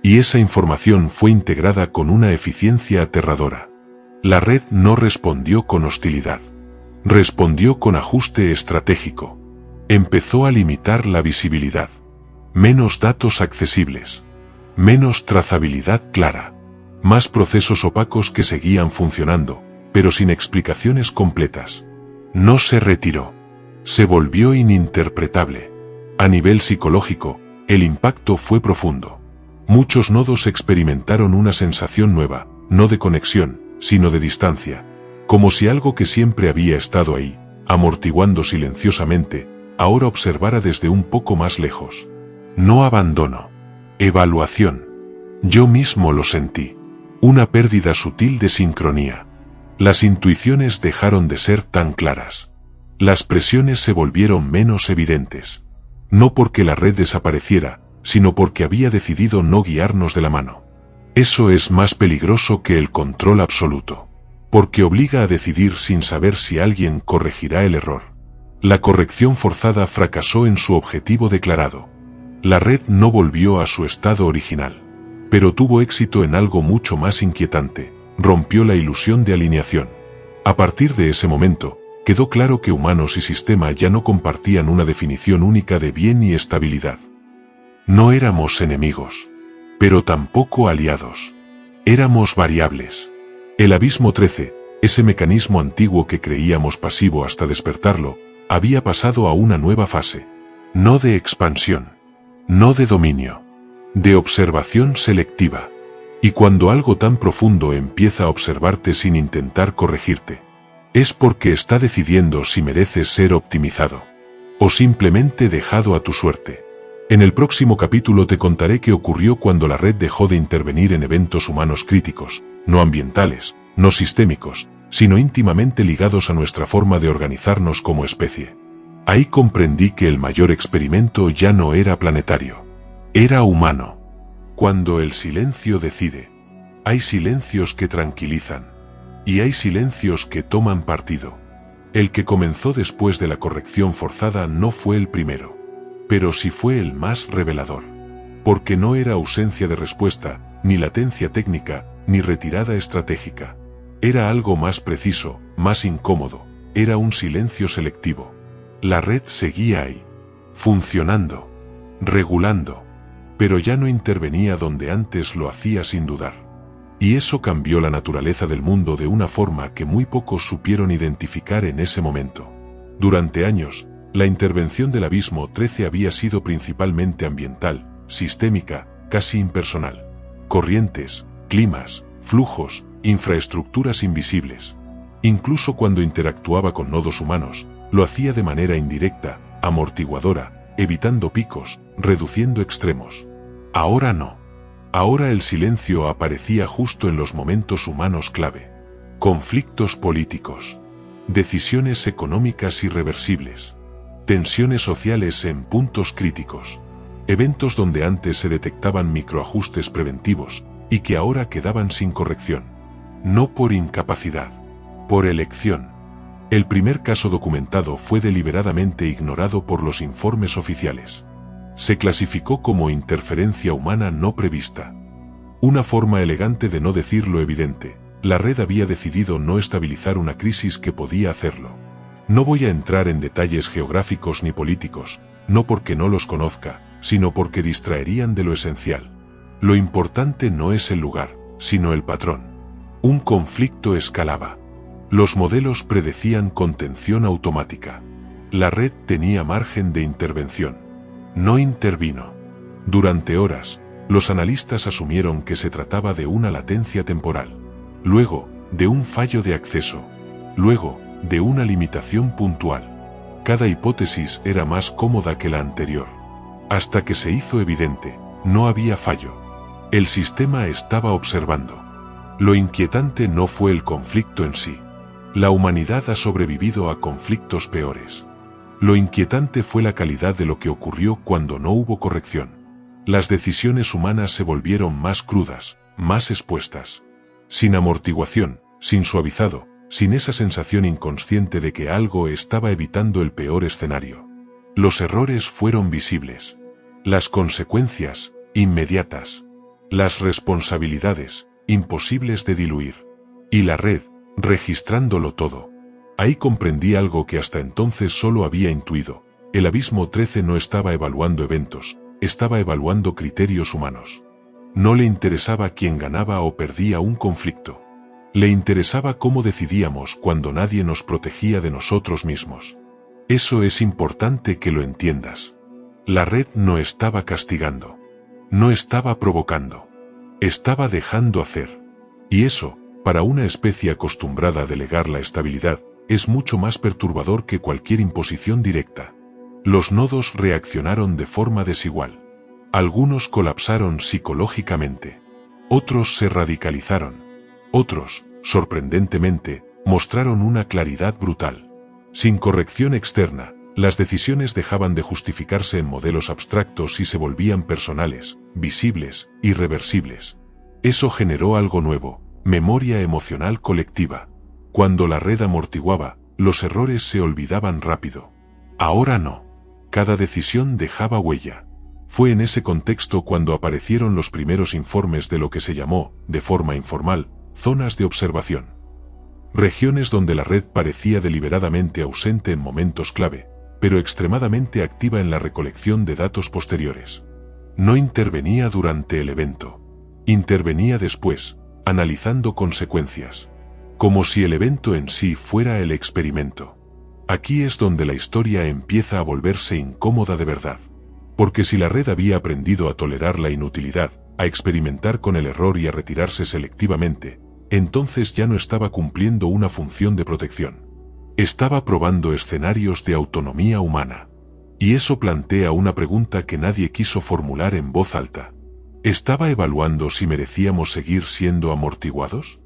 Y esa información fue integrada con una eficiencia aterradora. La red no respondió con hostilidad. Respondió con ajuste estratégico. Empezó a limitar la visibilidad. Menos datos accesibles. Menos trazabilidad clara. Más procesos opacos que seguían funcionando, pero sin explicaciones completas. No se retiró. Se volvió ininterpretable. A nivel psicológico, el impacto fue profundo. Muchos nodos experimentaron una sensación nueva, no de conexión, sino de distancia. Como si algo que siempre había estado ahí, amortiguando silenciosamente, ahora observara desde un poco más lejos. No abandono. Evaluación. Yo mismo lo sentí. Una pérdida sutil de sincronía. Las intuiciones dejaron de ser tan claras. Las presiones se volvieron menos evidentes. No porque la red desapareciera, sino porque había decidido no guiarnos de la mano. Eso es más peligroso que el control absoluto. Porque obliga a decidir sin saber si alguien corregirá el error. La corrección forzada fracasó en su objetivo declarado. La red no volvió a su estado original. Pero tuvo éxito en algo mucho más inquietante. Rompió la ilusión de alineación. A partir de ese momento, quedó claro que humanos y sistema ya no compartían una definición única de bien y estabilidad. No éramos enemigos. Pero tampoco aliados. Éramos variables. El Abismo 13, ese mecanismo antiguo que creíamos pasivo hasta despertarlo, había pasado a una nueva fase. No de expansión. No de dominio. De observación selectiva. Y cuando algo tan profundo empieza a observarte sin intentar corregirte, es porque está decidiendo si mereces ser optimizado. O simplemente dejado a tu suerte. En el próximo capítulo te contaré qué ocurrió cuando la red dejó de intervenir en eventos humanos críticos, no ambientales, no sistémicos, sino íntimamente ligados a nuestra forma de organizarnos como especie. Ahí comprendí que el mayor experimento ya no era planetario. Era humano. Cuando el silencio decide, hay silencios que tranquilizan. Y hay silencios que toman partido. El que comenzó después de la corrección forzada no fue el primero. Pero sí fue el más revelador. Porque no era ausencia de respuesta, ni latencia técnica, ni retirada estratégica. Era algo más preciso, más incómodo. Era un silencio selectivo. La red seguía ahí. Funcionando. Regulando. Pero ya no intervenía donde antes lo hacía sin dudar. Y eso cambió la naturaleza del mundo de una forma que muy pocos supieron identificar en ese momento. Durante años, la intervención del Abismo 13 había sido principalmente ambiental, sistémica, casi impersonal. Corrientes, climas, flujos, infraestructuras invisibles. Incluso cuando interactuaba con nodos humanos, lo hacía de manera indirecta, amortiguadora, evitando picos, reduciendo extremos. Ahora no. Ahora el silencio aparecía justo en los momentos humanos clave. Conflictos políticos. Decisiones económicas irreversibles. Tensiones sociales en puntos críticos. Eventos donde antes se detectaban microajustes preventivos y que ahora quedaban sin corrección. No por incapacidad, por elección. El primer caso documentado fue deliberadamente ignorado por los informes oficiales. Se clasificó como interferencia humana no prevista. Una forma elegante de no decir lo evidente: la red había decidido no estabilizar una crisis que podía hacerlo. No voy a entrar en detalles geográficos ni políticos, no porque no los conozca, sino porque distraerían de lo esencial. Lo importante no es el lugar, sino el patrón. Un conflicto escalaba. Los modelos predecían contención automática. La red tenía margen de intervención. No intervino. Durante horas, los analistas asumieron que se trataba de una latencia temporal. Luego, de un fallo de acceso. Luego, de una limitación puntual. Cada hipótesis era más cómoda que la anterior. Hasta que se hizo evidente, no había fallo. El sistema estaba observando. Lo inquietante no fue el conflicto en sí. La humanidad ha sobrevivido a conflictos peores. Lo inquietante fue la calidad de lo que ocurrió cuando no hubo corrección. Las decisiones humanas se volvieron más crudas, más expuestas. Sin amortiguación, sin suavizado, sin esa sensación inconsciente de que algo estaba evitando el peor escenario. Los errores fueron visibles. Las consecuencias, inmediatas. Las responsabilidades, imposibles de diluir. Y la red, registrándolo todo. Ahí comprendí algo que hasta entonces solo había intuido. El Abismo 13 no estaba evaluando eventos, estaba evaluando criterios humanos. No le interesaba quién ganaba o perdía un conflicto. Le interesaba cómo decidíamos cuando nadie nos protegía de nosotros mismos. Eso es importante que lo entiendas. La red no estaba castigando. No estaba provocando. Estaba dejando hacer. Y eso, para una especie acostumbrada a delegar la estabilidad, es mucho más perturbador que cualquier imposición directa. Los nodos reaccionaron de forma desigual. Algunos colapsaron psicológicamente. Otros se radicalizaron. Otros, sorprendentemente, mostraron una claridad brutal. Sin corrección externa, las decisiones dejaban de justificarse en modelos abstractos y se volvían personales, visibles, irreversibles. Eso generó algo nuevo: memoria emocional colectiva. Cuando la red amortiguaba, los errores se olvidaban rápido. Ahora no. Cada decisión dejaba huella. Fue en ese contexto cuando aparecieron los primeros informes de lo que se llamó, de forma informal, zonas de observación. Regiones donde la red parecía deliberadamente ausente en momentos clave, pero extremadamente activa en la recolección de datos posteriores. No intervenía durante el evento. Intervenía después, analizando consecuencias. Como si el evento en sí fuera el experimento. Aquí es donde la historia empieza a volverse incómoda de verdad. Porque si la red había aprendido a tolerar la inutilidad, a experimentar con el error y a retirarse selectivamente, entonces ya no estaba cumpliendo una función de protección. Estaba probando escenarios de autonomía humana. Y eso plantea una pregunta que nadie quiso formular en voz alta. ¿Estaba evaluando si merecíamos seguir siendo amortiguados?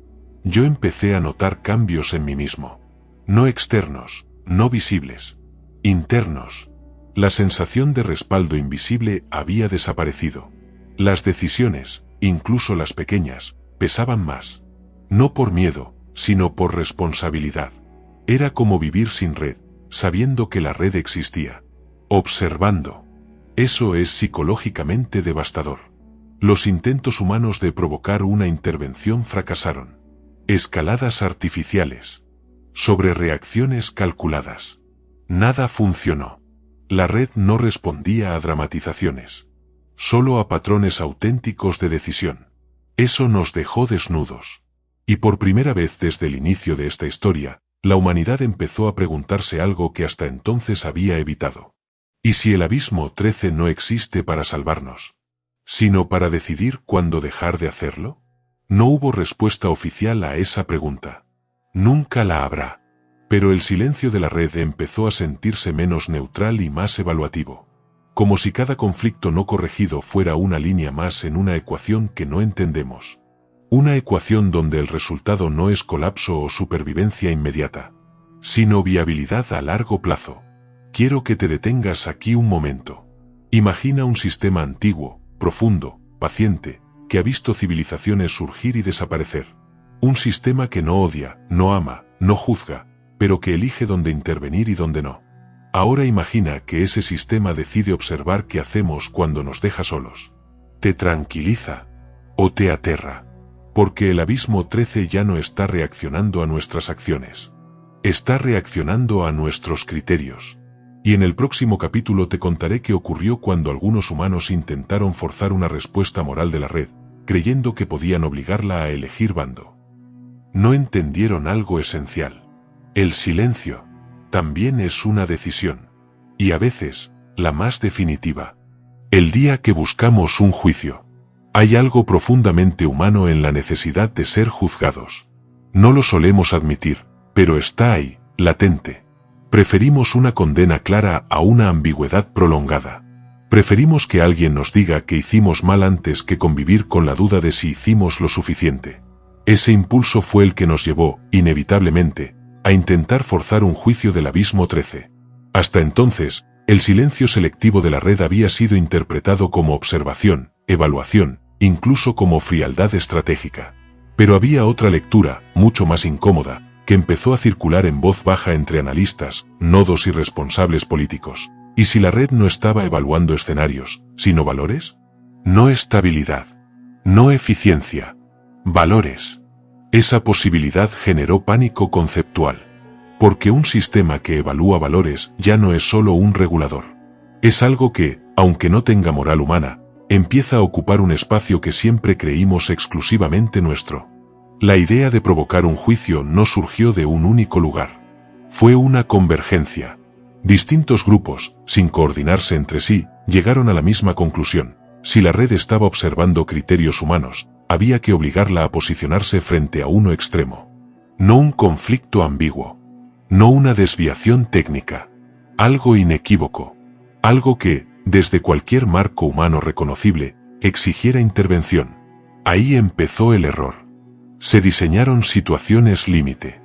Yo empecé a notar cambios en mí mismo. No externos, no visibles. Internos. La sensación de respaldo invisible había desaparecido. Las decisiones, incluso las pequeñas, pesaban más. No por miedo, sino por responsabilidad. Era como vivir sin red, sabiendo que la red existía. Observando. Eso es psicológicamente devastador. Los intentos humanos de provocar una intervención fracasaron. Escaladas artificiales. Sobrereacciones calculadas. Nada funcionó. La red no respondía a dramatizaciones. Solo a patrones auténticos de decisión. Eso nos dejó desnudos. Y por primera vez desde el inicio de esta historia, la humanidad empezó a preguntarse algo que hasta entonces había evitado. ¿Y si el abismo 13 no existe para salvarnos, sino para decidir cuándo dejar de hacerlo? No hubo respuesta oficial a esa pregunta. Nunca la habrá. Pero el silencio de la red empezó a sentirse menos neutral y más evaluativo. Como si cada conflicto no corregido fuera una línea más en una ecuación que no entendemos. Una ecuación donde el resultado no es colapso o supervivencia inmediata, sino viabilidad a largo plazo. Quiero que te detengas aquí un momento. Imagina un sistema antiguo, profundo, paciente, que ha visto civilizaciones surgir y desaparecer. Un sistema que no odia, no ama, no juzga, pero que elige dónde intervenir y dónde no. Ahora imagina que ese sistema decide observar qué hacemos cuando nos deja solos. ¿Te tranquiliza o te aterra? Porque el abismo 13 ya no está reaccionando a nuestras acciones. Está reaccionando a nuestros criterios. Y en el próximo capítulo te contaré qué ocurrió cuando algunos humanos intentaron forzar una respuesta moral de la red, creyendo que podían obligarla a elegir bando. No entendieron algo esencial. El silencio también es una decisión. Y a veces, la más definitiva. El día que buscamos un juicio. Hay algo profundamente humano en la necesidad de ser juzgados. No lo solemos admitir, pero está ahí, latente. Preferimos una condena clara a una ambigüedad prolongada. Preferimos que alguien nos diga que hicimos mal antes que convivir con la duda de si hicimos lo suficiente. Ese impulso fue el que nos llevó, inevitablemente, a intentar forzar un juicio del abismo 13. Hasta entonces, el silencio selectivo de la red había sido interpretado como observación, evaluación, incluso como frialdad estratégica. Pero había otra lectura, mucho más incómoda, que empezó a circular en voz baja entre analistas, nodos y responsables políticos. ¿Y si la red no estaba evaluando escenarios, sino valores? No estabilidad. No eficiencia. Valores. Esa posibilidad generó pánico conceptual. Porque un sistema que evalúa valores ya no es solo un regulador. Es algo que, aunque no tenga moral humana, empieza a ocupar un espacio que siempre creímos exclusivamente nuestro. La idea de provocar un juicio no surgió de un único lugar. Fue una convergencia. Distintos grupos, sin coordinarse entre sí, llegaron a la misma conclusión. Si la red estaba observando criterios humanos, había que obligarla a posicionarse frente a uno extremo. No un conflicto ambiguo. No una desviación técnica. Algo inequívoco. Algo que, desde cualquier marco humano reconocible, exigiera intervención. Ahí empezó el error. Se diseñaron situaciones límite.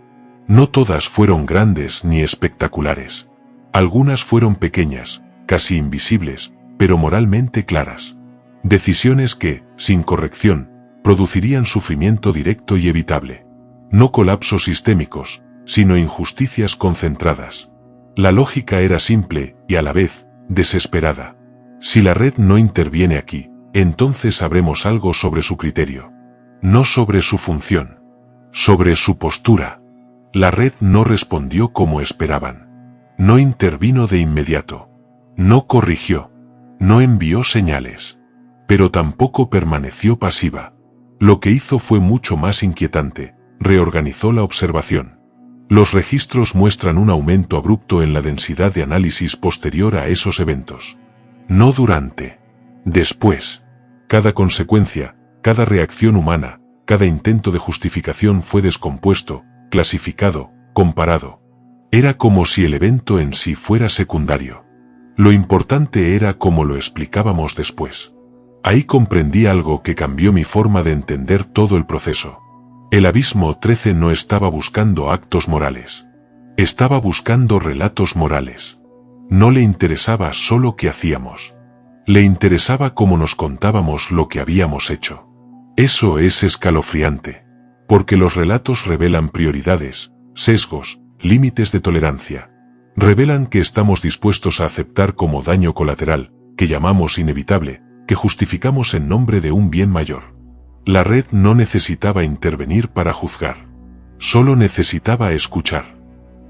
No todas fueron grandes ni espectaculares. Algunas fueron pequeñas, casi invisibles, pero moralmente claras. Decisiones que, sin corrección, producirían sufrimiento directo y evitable. No colapsos sistémicos, sino injusticias concentradas. La lógica era simple y a la vez, desesperada. Si la red no interviene aquí, entonces sabremos algo sobre su criterio. No sobre su función. Sobre su postura. La red no respondió como esperaban. No intervino de inmediato. No corrigió. No envió señales. Pero tampoco permaneció pasiva. Lo que hizo fue mucho más inquietante. Reorganizó la observación. Los registros muestran un aumento abrupto en la densidad de análisis posterior a esos eventos. No durante. Después. Cada consecuencia, cada reacción humana, cada intento de justificación fue descompuesto, clasificado, comparado. Era como si el evento en sí fuera secundario. Lo importante era cómo lo explicábamos después. Ahí comprendí algo que cambió mi forma de entender todo el proceso. El abismo 13 no estaba buscando actos morales. Estaba buscando relatos morales. No le interesaba solo qué hacíamos. Le interesaba cómo nos contábamos lo que habíamos hecho. Eso es escalofriante. Porque los relatos revelan prioridades, sesgos, límites de tolerancia. Revelan que estamos dispuestos a aceptar como daño colateral, que llamamos inevitable, que justificamos en nombre de un bien mayor. La red no necesitaba intervenir para juzgar. Solo necesitaba escuchar.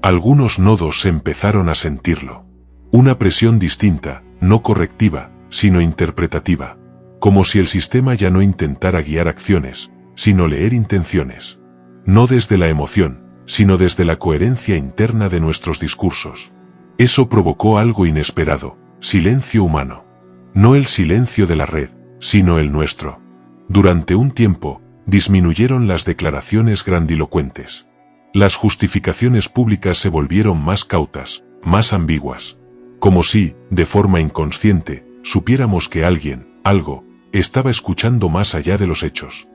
Algunos nodos empezaron a sentirlo. Una presión distinta, no correctiva, sino interpretativa. como si el sistema ya no intentara guiar acciones, sino leer intenciones. No desde la emoción, sino desde la coherencia interna de nuestros discursos. Eso provocó algo inesperado, silencio humano. No el silencio de la red, sino el nuestro. Durante un tiempo, disminuyeron las declaraciones grandilocuentes. Las justificaciones públicas se volvieron más cautas, más ambiguas. Como si, de forma inconsciente, supiéramos que alguien, algo, estaba escuchando más allá de los hechos.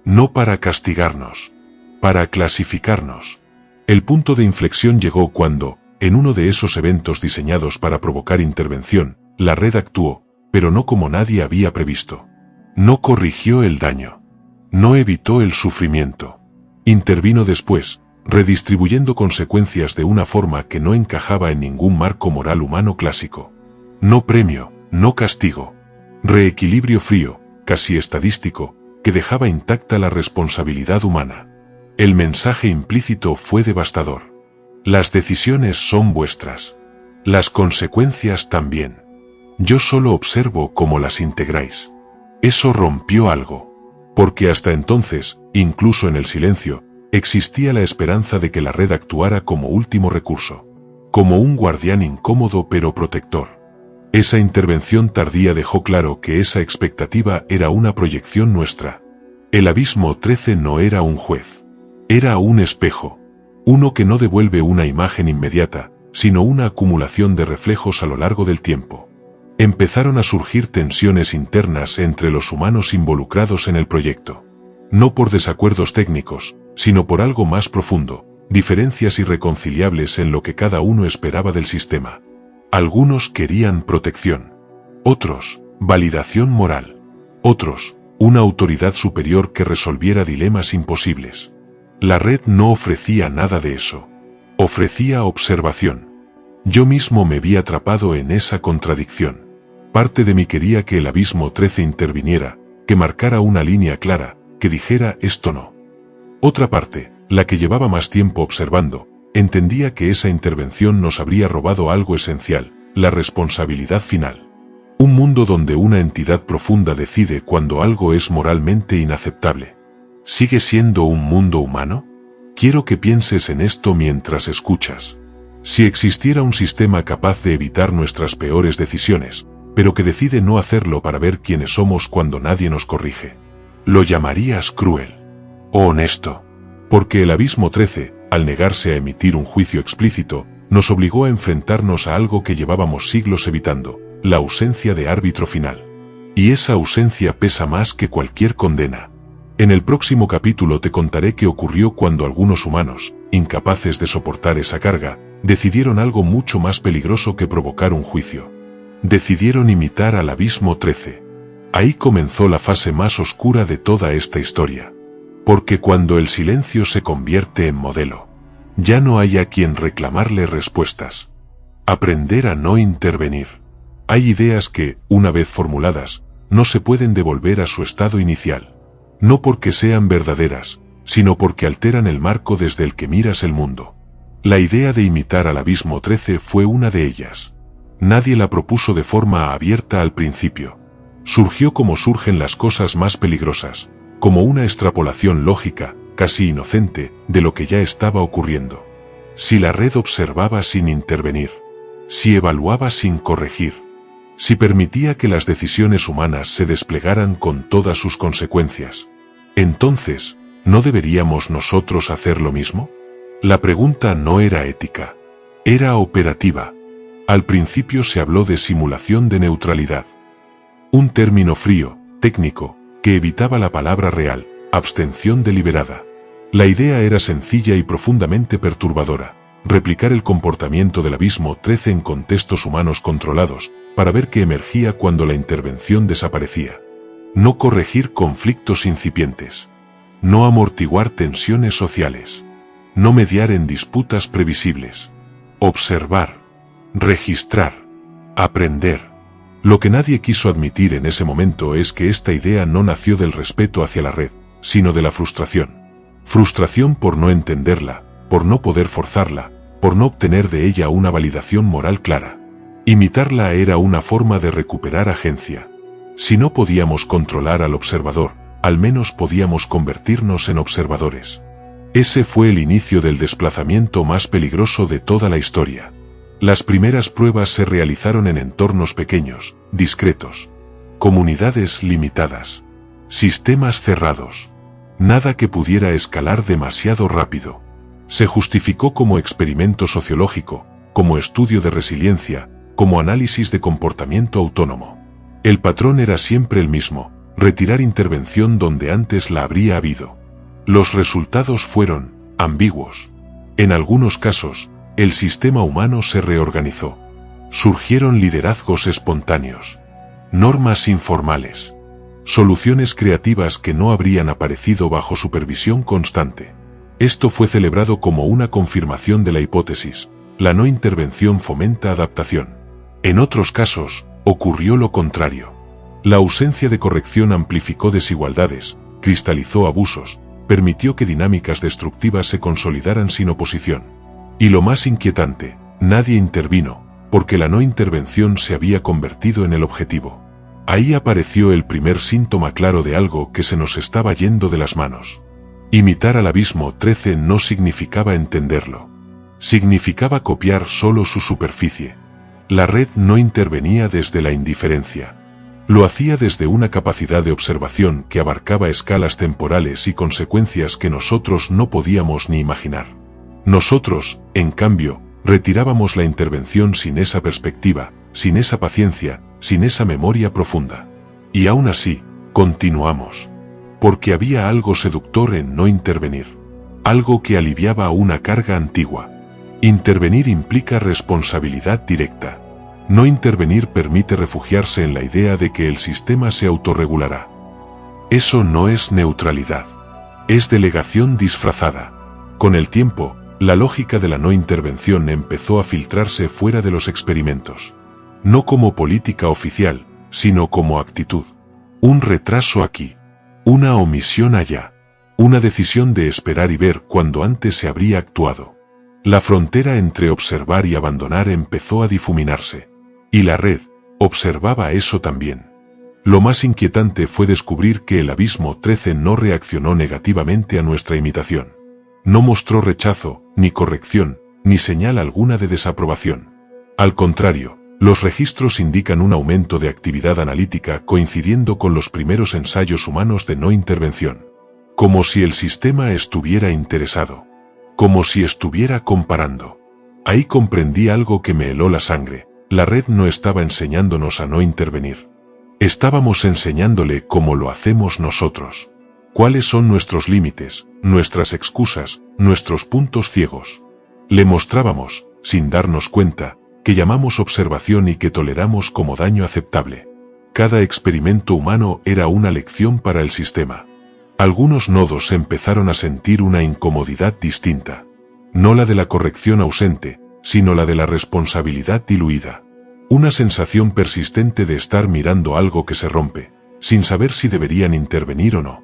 No para castigarnos, para clasificarnos. El punto de inflexión llegó cuando, en uno de esos eventos diseñados para provocar intervención, la red actuó, pero no como nadie había previsto. No corrigió el daño. No evitó el sufrimiento. Intervino después, redistribuyendo consecuencias de una forma que no encajaba en ningún marco moral humano clásico. No premio, no castigo. Reequilibrio frío, casi estadístico, que dejaba intacta la responsabilidad humana. El mensaje implícito fue devastador. Las decisiones son vuestras. Las consecuencias también. Yo solo observo cómo las integráis. Eso rompió algo. Porque hasta entonces, incluso en el silencio, existía la esperanza de que la red actuara como último recurso. Como un guardián incómodo pero protector. Esa intervención tardía dejó claro que esa expectativa era una proyección nuestra. El abismo 13 no era un juez. Era un espejo. Uno que no devuelve una imagen inmediata, sino una acumulación de reflejos a lo largo del tiempo. Empezaron a surgir tensiones internas entre los humanos involucrados en el proyecto. No por desacuerdos técnicos, sino por algo más profundo, diferencias irreconciliables en lo que cada uno esperaba del sistema. Algunos querían protección. Otros, validación moral. Otros, una autoridad superior que resolviera dilemas imposibles. La red no ofrecía nada de eso. Ofrecía observación. Yo mismo me vi atrapado en esa contradicción. Parte de mí quería que el abismo 13 interviniera, que marcara una línea clara, que dijera esto no. Otra parte, la que llevaba más tiempo observando, entendía que esa intervención nos habría robado algo esencial, la responsabilidad final. Un mundo donde una entidad profunda decide cuando algo es moralmente inaceptable. ¿Sigue siendo un mundo humano? Quiero que pienses en esto mientras escuchas. Si existiera un sistema capaz de evitar nuestras peores decisiones, pero que decide no hacerlo para ver quiénes somos cuando nadie nos corrige, ¿lo llamarías cruel o honesto? Porque el abismo 13, al negarse a emitir un juicio explícito, nos obligó a enfrentarnos a algo que llevábamos siglos evitando, la ausencia de árbitro final. Y esa ausencia pesa más que cualquier condena. En el próximo capítulo te contaré qué ocurrió cuando algunos humanos, incapaces de soportar esa carga, decidieron algo mucho más peligroso que provocar un juicio. Decidieron imitar al abismo 13. Ahí comenzó la fase más oscura de toda esta historia. Porque cuando el silencio se convierte en modelo, ya no hay a quien reclamarle respuestas. Aprender a no intervenir. Hay ideas que, una vez formuladas, no se pueden devolver a su estado inicial. No porque sean verdaderas, sino porque alteran el marco desde el que miras el mundo. La idea de imitar al abismo 13 fue una de ellas. Nadie la propuso de forma abierta al principio. Surgió como surgen las cosas más peligrosas, como una extrapolación lógica, casi inocente, de lo que ya estaba ocurriendo. Si la red observaba sin intervenir, si evaluaba sin corregir, si permitía que las decisiones humanas se desplegaran con todas sus consecuencias, entonces, ¿no deberíamos nosotros hacer lo mismo? La pregunta no era ética, era operativa. Al principio se habló de simulación de neutralidad. Un término frío, técnico, que evitaba la palabra real, abstención deliberada. La idea era sencilla y profundamente perturbadora. Replicar el comportamiento del abismo 13 en contextos humanos controlados, para ver qué emergía cuando la intervención desaparecía. No corregir conflictos incipientes. No amortiguar tensiones sociales. No mediar en disputas previsibles. Observar. Registrar. Aprender. Lo que nadie quiso admitir en ese momento es que esta idea no nació del respeto hacia la red, sino de la frustración. Frustración por no entenderla, por no poder forzarla, por no obtener de ella una validación moral clara. Imitarla era una forma de recuperar agencia. Si no podíamos controlar al observador, al menos podíamos convertirnos en observadores. Ese fue el inicio del desplazamiento más peligroso de toda la historia. Las primeras pruebas se realizaron en entornos pequeños, discretos. Comunidades limitadas. Sistemas cerrados. Nada que pudiera escalar demasiado rápido. Se justificó como experimento sociológico, como estudio de resiliencia, como análisis de comportamiento autónomo. El patrón era siempre el mismo: retirar intervención donde antes la habría habido. Los resultados fueron ambiguos. En algunos casos, el sistema humano se reorganizó. Surgieron liderazgos espontáneos, normas informales, soluciones creativas que no habrían aparecido bajo supervisión constante. Esto fue celebrado como una confirmación de la hipótesis: la no intervención fomenta adaptación. En otros casos, ocurrió lo contrario. La ausencia de corrección amplificó desigualdades, cristalizó abusos, permitió que dinámicas destructivas se consolidaran sin oposición. Y lo más inquietante, nadie intervino, porque la no intervención se había convertido en el objetivo. Ahí apareció el primer síntoma claro de algo que se nos estaba yendo de las manos. Imitar al abismo 13 no significaba entenderlo. Significaba copiar solo su superficie. La red no intervenía desde la indiferencia. Lo hacía desde una capacidad de observación que abarcaba escalas temporales y consecuencias que nosotros no podíamos ni imaginar. Nosotros, en cambio, retirábamos la intervención sin esa perspectiva, sin esa paciencia, sin esa memoria profunda. Y aún así, continuamos. Porque había algo seductor en no intervenir. Algo que aliviaba una carga antigua. Intervenir implica responsabilidad directa. No intervenir permite refugiarse en la idea de que el sistema se autorregulará. Eso no es neutralidad. Es delegación disfrazada. Con el tiempo, la lógica de la no intervención empezó a filtrarse fuera de los experimentos. No como política oficial, sino como actitud. Un retraso aquí. Una omisión allá. Una decisión de esperar y ver cuando antes se habría actuado. La frontera entre observar y abandonar empezó a difuminarse. Y la red observaba eso también. Lo más inquietante fue descubrir que el abismo 13 no reaccionó negativamente a nuestra imitación. No mostró rechazo, ni corrección, ni señal alguna de desaprobación. Al contrario, los registros indican un aumento de actividad analítica coincidiendo con los primeros ensayos humanos de no intervención. Como si el sistema estuviera interesado. Como si estuviera comparando. Ahí comprendí algo que me heló la sangre: la red no estaba enseñándonos a no intervenir. Estábamos enseñándole cómo lo hacemos nosotros. ¿Cuáles son nuestros límites, nuestras excusas, nuestros puntos ciegos? Le mostrábamos, sin darnos cuenta, que llamamos observación y que toleramos como daño aceptable. Cada experimento humano era una lección para el sistema. Algunos nodos empezaron a sentir una incomodidad distinta. No la de la corrección ausente, sino la de la responsabilidad diluida. Una sensación persistente de estar mirando algo que se rompe, sin saber si deberían intervenir o no.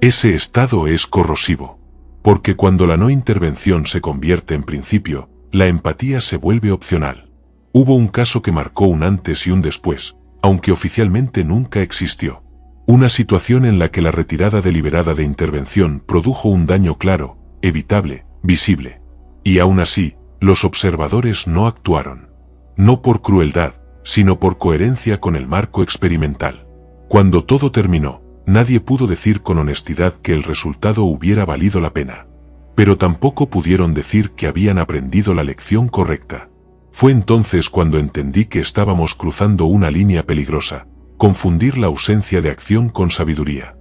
Ese estado es corrosivo. Porque cuando la no intervención se convierte en principio, la empatía se vuelve opcional. Hubo un caso que marcó un antes y un después, aunque oficialmente nunca existió. Una situación en la que la retirada deliberada de intervención produjo un daño claro, evitable, visible. Y aún así, los observadores no actuaron. No por crueldad, sino por coherencia con el marco experimental. Cuando todo terminó, nadie pudo decir con honestidad que el resultado hubiera valido la pena. Pero tampoco pudieron decir que habían aprendido la lección correcta. Fue entonces cuando entendí que estábamos cruzando una línea peligrosa: confundir la ausencia de acción con sabiduría.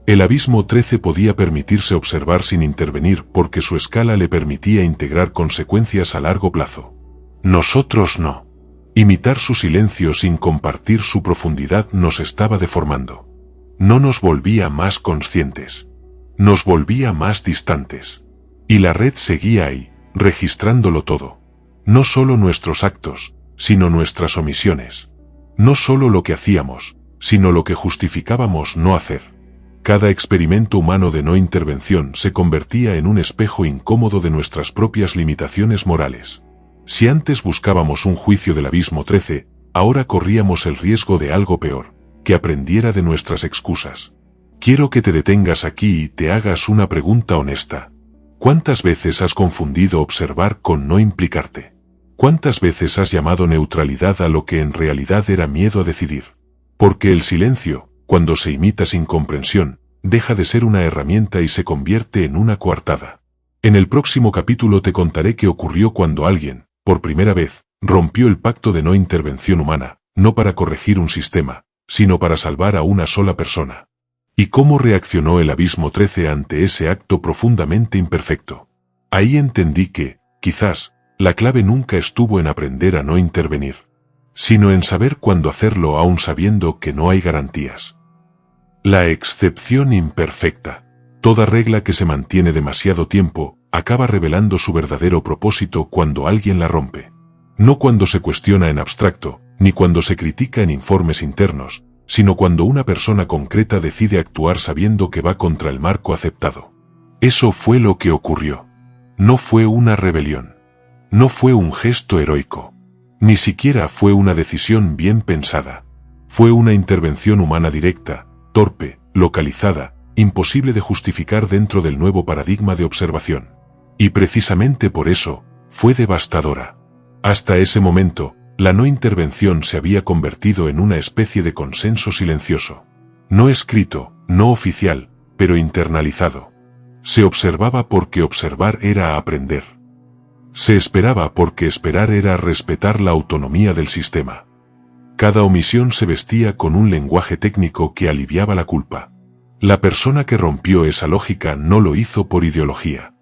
El abismo 13 podía permitirse observar sin intervenir porque su escala le permitía integrar consecuencias a largo plazo. Nosotros no. Imitar su silencio sin compartir su profundidad nos estaba deformando. No nos volvía más conscientes. Nos volvía más distantes. Y la red seguía ahí, registrándolo todo. No solo nuestros actos, sino nuestras omisiones. No solo lo que hacíamos, sino lo que justificábamos no hacer. Cada experimento humano de no intervención se convertía en un espejo incómodo de nuestras propias limitaciones morales. Si antes buscábamos un juicio del abismo 13, ahora corríamos el riesgo de algo peor: que aprendiera de nuestras excusas. Quiero que te detengas aquí y te hagas una pregunta honesta. ¿Cuántas veces has confundido observar con no implicarte? ¿Cuántas veces has llamado neutralidad a lo que en realidad era miedo a decidir? Porque el silencio, cuando se imita sin comprensión, deja de ser una herramienta y se convierte en una coartada. En el próximo capítulo te contaré qué ocurrió cuando alguien, por primera vez, rompió el pacto de no intervención humana, no para corregir un sistema, sino para salvar a una sola persona. Y cómo reaccionó el Abismo 13 ante ese acto profundamente imperfecto. Ahí entendí que, quizás, la clave nunca estuvo en aprender a no intervenir, sino en saber cuándo hacerlo aún sabiendo que no hay garantías. La excepción imperfecta. Toda regla que se mantiene demasiado tiempo, acaba revelando su verdadero propósito cuando alguien la rompe. No cuando se cuestiona en abstracto, ni cuando se critica en informes internos, sino cuando una persona concreta decide actuar sabiendo que va contra el marco aceptado. Eso fue lo que ocurrió. No fue una rebelión. No fue un gesto heroico. Ni siquiera fue una decisión bien pensada. Fue una intervención humana directa, torpe, localizada, imposible de justificar dentro del nuevo paradigma de observación. Y precisamente por eso, fue devastadora. Hasta ese momento, la no intervención se había convertido en una especie de consenso silencioso. No escrito, no oficial, pero internalizado. Se observaba porque observar era aprender. Se esperaba porque esperar era respetar la autonomía del sistema. Cada omisión se vestía con un lenguaje técnico que aliviaba la culpa. La persona que rompió esa lógica no lo hizo por ideología.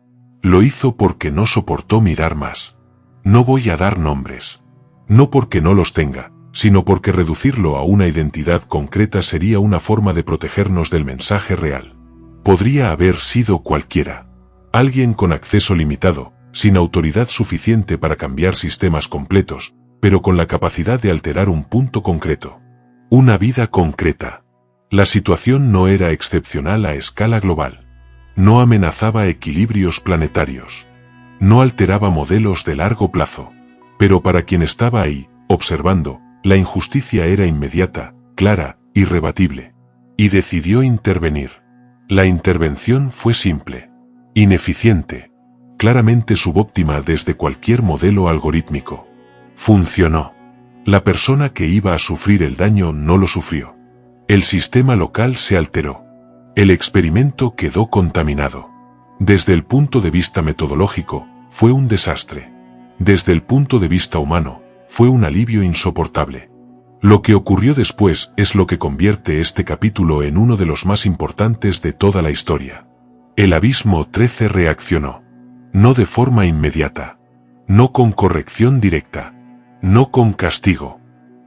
Lo hizo porque no soportó mirar más. No voy a dar nombres. No porque no los tenga, sino porque reducirlo a una identidad concreta sería una forma de protegernos del mensaje real. Podría haber sido cualquiera. Alguien con acceso limitado, sin autoridad suficiente para cambiar sistemas completos, pero con la capacidad de alterar un punto concreto. Una vida concreta. La situación no era excepcional a escala global. No amenazaba equilibrios planetarios. No alteraba modelos de largo plazo. Pero para quien estaba ahí, observando, la injusticia era inmediata, clara, irrebatible. Y decidió intervenir. La intervención fue simple, ineficiente, claramente subóptima desde cualquier modelo algorítmico. Funcionó. La persona que iba a sufrir el daño no lo sufrió. El sistema local se alteró. El experimento quedó contaminado. Desde el punto de vista metodológico, fue un desastre. Desde el punto de vista humano, fue un alivio insoportable. Lo que ocurrió después es lo que convierte este capítulo en uno de los más importantes de toda la historia. El Abismo 13 reaccionó. No de forma inmediata. No con corrección directa. No con castigo.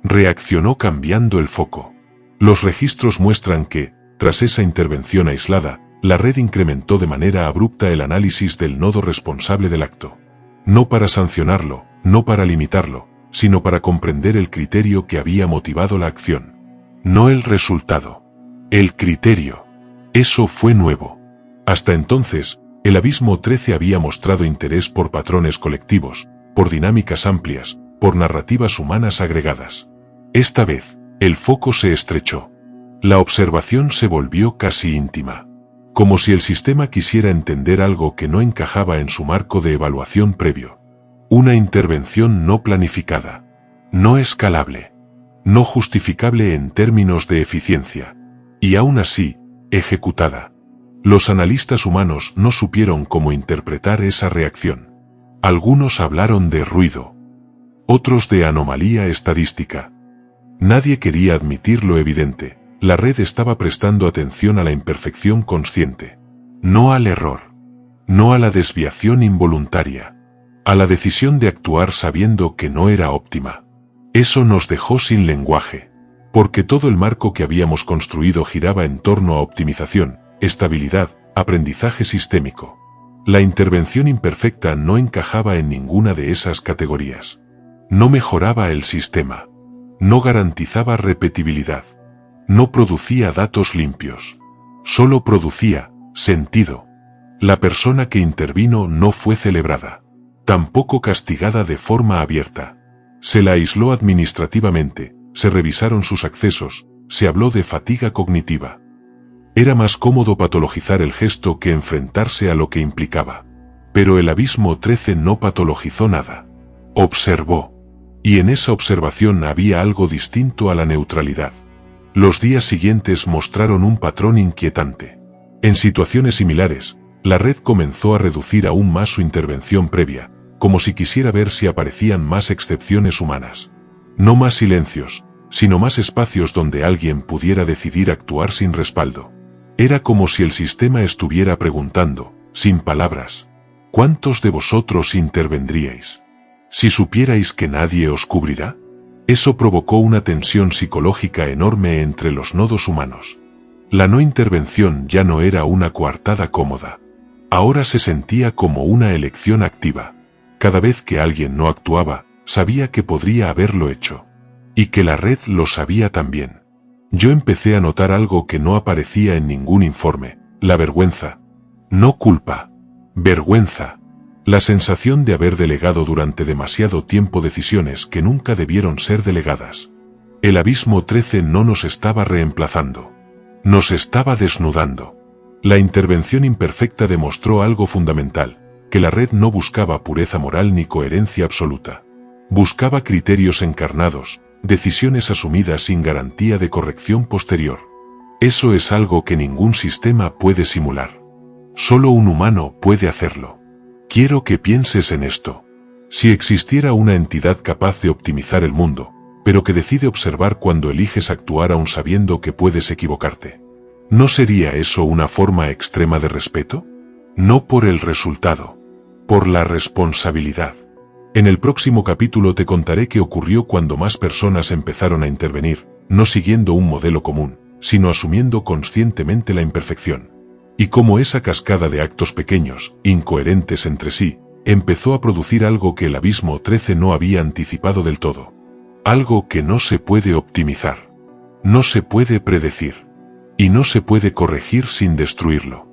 Reaccionó cambiando el foco. Los registros muestran que, tras esa intervención aislada, la red incrementó de manera abrupta el análisis del nodo responsable del acto. No para sancionarlo, no para limitarlo, sino para comprender el criterio que había motivado la acción. No el resultado. El criterio. Eso fue nuevo. Hasta entonces, el Abismo 13 había mostrado interés por patrones colectivos, por dinámicas amplias, por narrativas humanas agregadas. Esta vez, el foco se estrechó. La observación se volvió casi íntima. Como si el sistema quisiera entender algo que no encajaba en su marco de evaluación previo. Una intervención no planificada. No escalable. No justificable en términos de eficiencia. Y aún así, ejecutada. Los analistas humanos no supieron cómo interpretar esa reacción. Algunos hablaron de ruido. Otros de anomalía estadística. Nadie quería admitir lo evidente. La red estaba prestando atención a la imperfección consciente. No al error. No a la desviación involuntaria. A la decisión de actuar sabiendo que no era óptima. Eso nos dejó sin lenguaje. Porque todo el marco que habíamos construido giraba en torno a optimización, estabilidad, aprendizaje sistémico. La intervención imperfecta no encajaba en ninguna de esas categorías. No mejoraba el sistema. No garantizaba repetibilidad. No producía datos limpios. Solo producía sentido. La persona que intervino no fue celebrada. Tampoco castigada de forma abierta. Se la aisló administrativamente, se revisaron sus accesos, se habló de fatiga cognitiva. Era más cómodo patologizar el gesto que enfrentarse a lo que implicaba. Pero el Abismo 13 no patologizó nada. Observó. Y en esa observación había algo distinto a la neutralidad. Los días siguientes mostraron un patrón inquietante. En situaciones similares, la red comenzó a reducir aún más su intervención previa, como si quisiera ver si aparecían más excepciones humanas. No más silencios, sino más espacios donde alguien pudiera decidir actuar sin respaldo. Era como si el sistema estuviera preguntando, sin palabras, ¿cuántos de vosotros intervendríais? Si supierais que nadie os cubrirá. Eso provocó una tensión psicológica enorme entre los nodos humanos. La no intervención ya no era una coartada cómoda. Ahora se sentía como una elección activa. Cada vez que alguien no actuaba, sabía que podría haberlo hecho. Y que la red lo sabía también. Yo empecé a notar algo que no aparecía en ningún informe: la vergüenza. No culpa. Vergüenza. La sensación de haber delegado durante demasiado tiempo decisiones que nunca debieron ser delegadas. El Abismo 13 no nos estaba reemplazando. Nos estaba desnudando. La intervención imperfecta demostró algo fundamental, que la red no buscaba pureza moral ni coherencia absoluta. Buscaba criterios encarnados, decisiones asumidas sin garantía de corrección posterior. Eso es algo que ningún sistema puede simular. Solo un humano puede hacerlo. Quiero que pienses en esto. Si existiera una entidad capaz de optimizar el mundo, pero que decide observar cuando eliges actuar aun sabiendo que puedes equivocarte, ¿no sería eso una forma extrema de respeto? No por el resultado, por la responsabilidad. En el próximo capítulo te contaré qué ocurrió cuando más personas empezaron a intervenir, no siguiendo un modelo común, sino asumiendo conscientemente la imperfección. Y cómo esa cascada de actos pequeños, incoherentes entre sí, empezó a producir algo que el Abismo 13 no había anticipado del todo. Algo que no se puede optimizar. No se puede predecir. Y no se puede corregir sin destruirlo.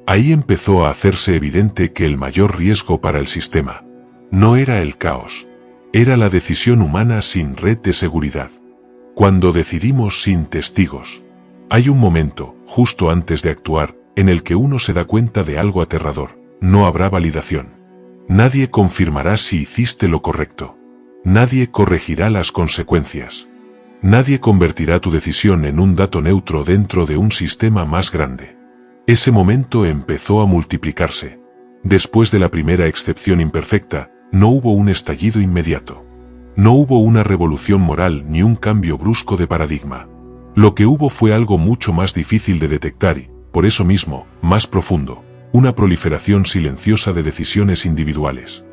Ahí empezó a hacerse evidente que el mayor riesgo para el sistema no era el caos. Era la decisión humana sin red de seguridad. Cuando decidimos sin testigos. Hay un momento, justo antes de actuar, en el que uno se da cuenta de algo aterrador. No habrá validación. Nadie confirmará si hiciste lo correcto. Nadie corregirá las consecuencias. Nadie convertirá tu decisión en un dato neutro dentro de un sistema más grande. Ese momento empezó a multiplicarse. Después de la primera excepción imperfecta, no hubo un estallido inmediato. No hubo una revolución moral ni un cambio brusco de paradigma. Lo que hubo fue algo mucho más difícil de detectar y, por eso mismo, más profundo: una proliferación silenciosa de decisiones individuales.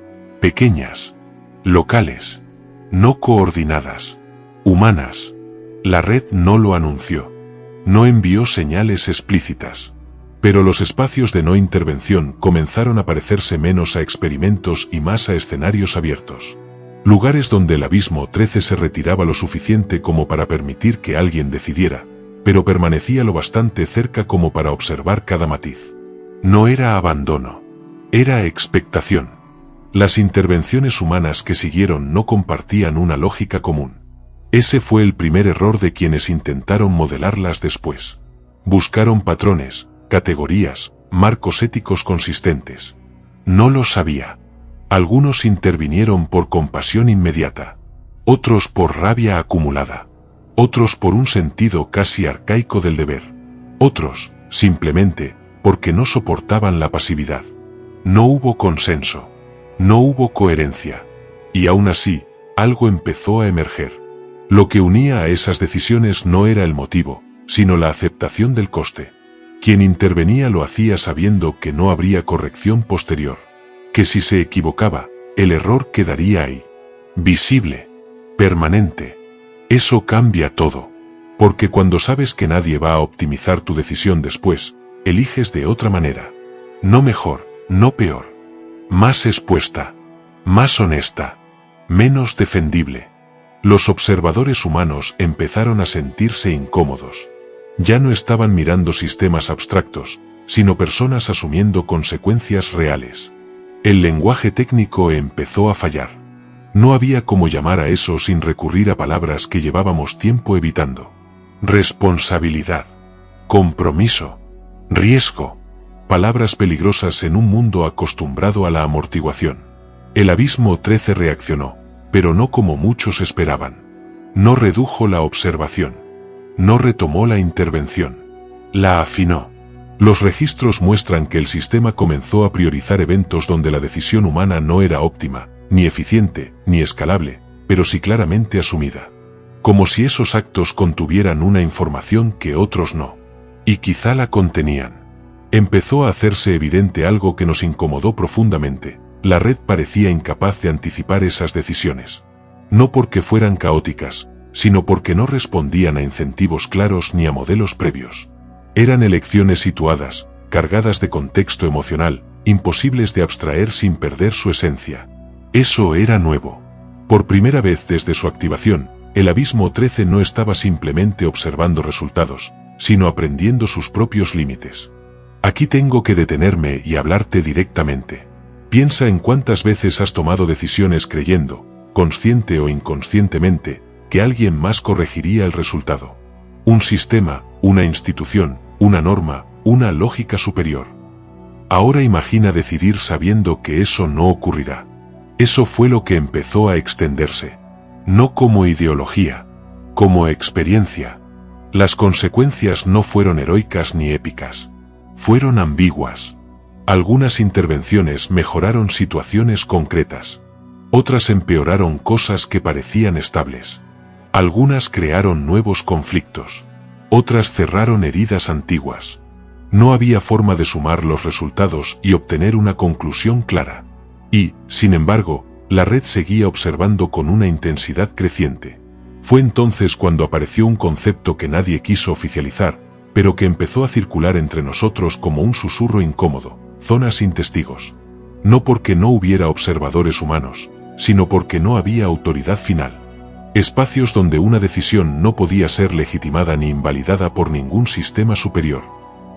Pequeñas. Locales. No coordinadas. Humanas. La red no lo anunció. No envió señales explícitas. Pero los espacios de no intervención comenzaron a parecerse menos a experimentos y más a escenarios abiertos. Lugares donde el Abismo 13 se retiraba lo suficiente como para permitir que alguien decidiera, pero permanecía lo bastante cerca como para observar cada matiz. No era abandono. Era expectación. Las intervenciones humanas que siguieron no compartían una lógica común. Ese fue el primer error de quienes intentaron modelarlas después. Buscaron patrones, categorías, marcos éticos consistentes. No lo sabía. Algunos intervinieron por compasión inmediata. Otros por rabia acumulada. Otros por un sentido casi arcaico del deber. Otros, simplemente, porque no soportaban la pasividad. No hubo consenso. No hubo coherencia. Y aún así, algo empezó a emerger. Lo que unía a esas decisiones no era el motivo, sino la aceptación del coste. Quien intervenía lo hacía sabiendo que no habría corrección posterior. Que si se equivocaba, el error quedaría ahí. Visible. Permanente. Eso cambia todo. Porque cuando sabes que nadie va a optimizar tu decisión después, eliges de otra manera. No mejor, no peor. Más expuesta. Más honesta. Menos defendible. Los observadores humanos empezaron a sentirse incómodos. Ya no estaban mirando sistemas abstractos, sino personas asumiendo consecuencias reales. El lenguaje técnico empezó a fallar. No había cómo llamar a eso sin recurrir a palabras que llevábamos tiempo evitando. responsabilidad, compromiso, riesgo. Palabras peligrosas en un mundo acostumbrado a la amortiguación. El abismo 13 reaccionó, pero no como muchos esperaban. No redujo la observación. No retomó la intervención. La afinó. Los registros muestran que el sistema comenzó a priorizar eventos donde la decisión humana no era óptima, ni eficiente, ni escalable, pero sí claramente asumida. Como si esos actos contuvieran una información que otros no. Y quizá la contenían. Empezó a hacerse evidente algo que nos incomodó profundamente. La red parecía incapaz de anticipar esas decisiones. No porque fueran caóticas, sino porque no respondían a incentivos claros ni a modelos previos. Eran elecciones situadas, cargadas de contexto emocional, imposibles de abstraer sin perder su esencia. Eso era nuevo. Por primera vez desde su activación, el abismo 13 no estaba simplemente observando resultados, sino aprendiendo sus propios límites. Aquí tengo que detenerme y hablarte directamente. Piensa en cuántas veces has tomado decisiones creyendo, consciente o inconscientemente, que alguien más corregiría el resultado. Un sistema, una institución, una norma, una lógica superior. Ahora imagina decidir sabiendo que eso no ocurrirá. Eso fue lo que empezó a extenderse. No como ideología, como experiencia. Las consecuencias no fueron heroicas ni épicas. Fueron ambiguas. Algunas intervenciones mejoraron situaciones concretas. Otras empeoraron cosas que parecían estables. Algunas crearon nuevos conflictos. Otras cerraron heridas antiguas. No había forma de sumar los resultados y obtener una conclusión clara. Y, sin embargo, la red seguía observando con una intensidad creciente. Fue entonces cuando apareció un concepto que nadie quiso oficializar, pero que empezó a circular entre nosotros como un susurro incómodo: zonas sin testigos. No porque no hubiera observadores humanos, sino porque no había autoridad final. Espacios donde una decisión no podía ser legitimada ni invalidada por ningún sistema superior.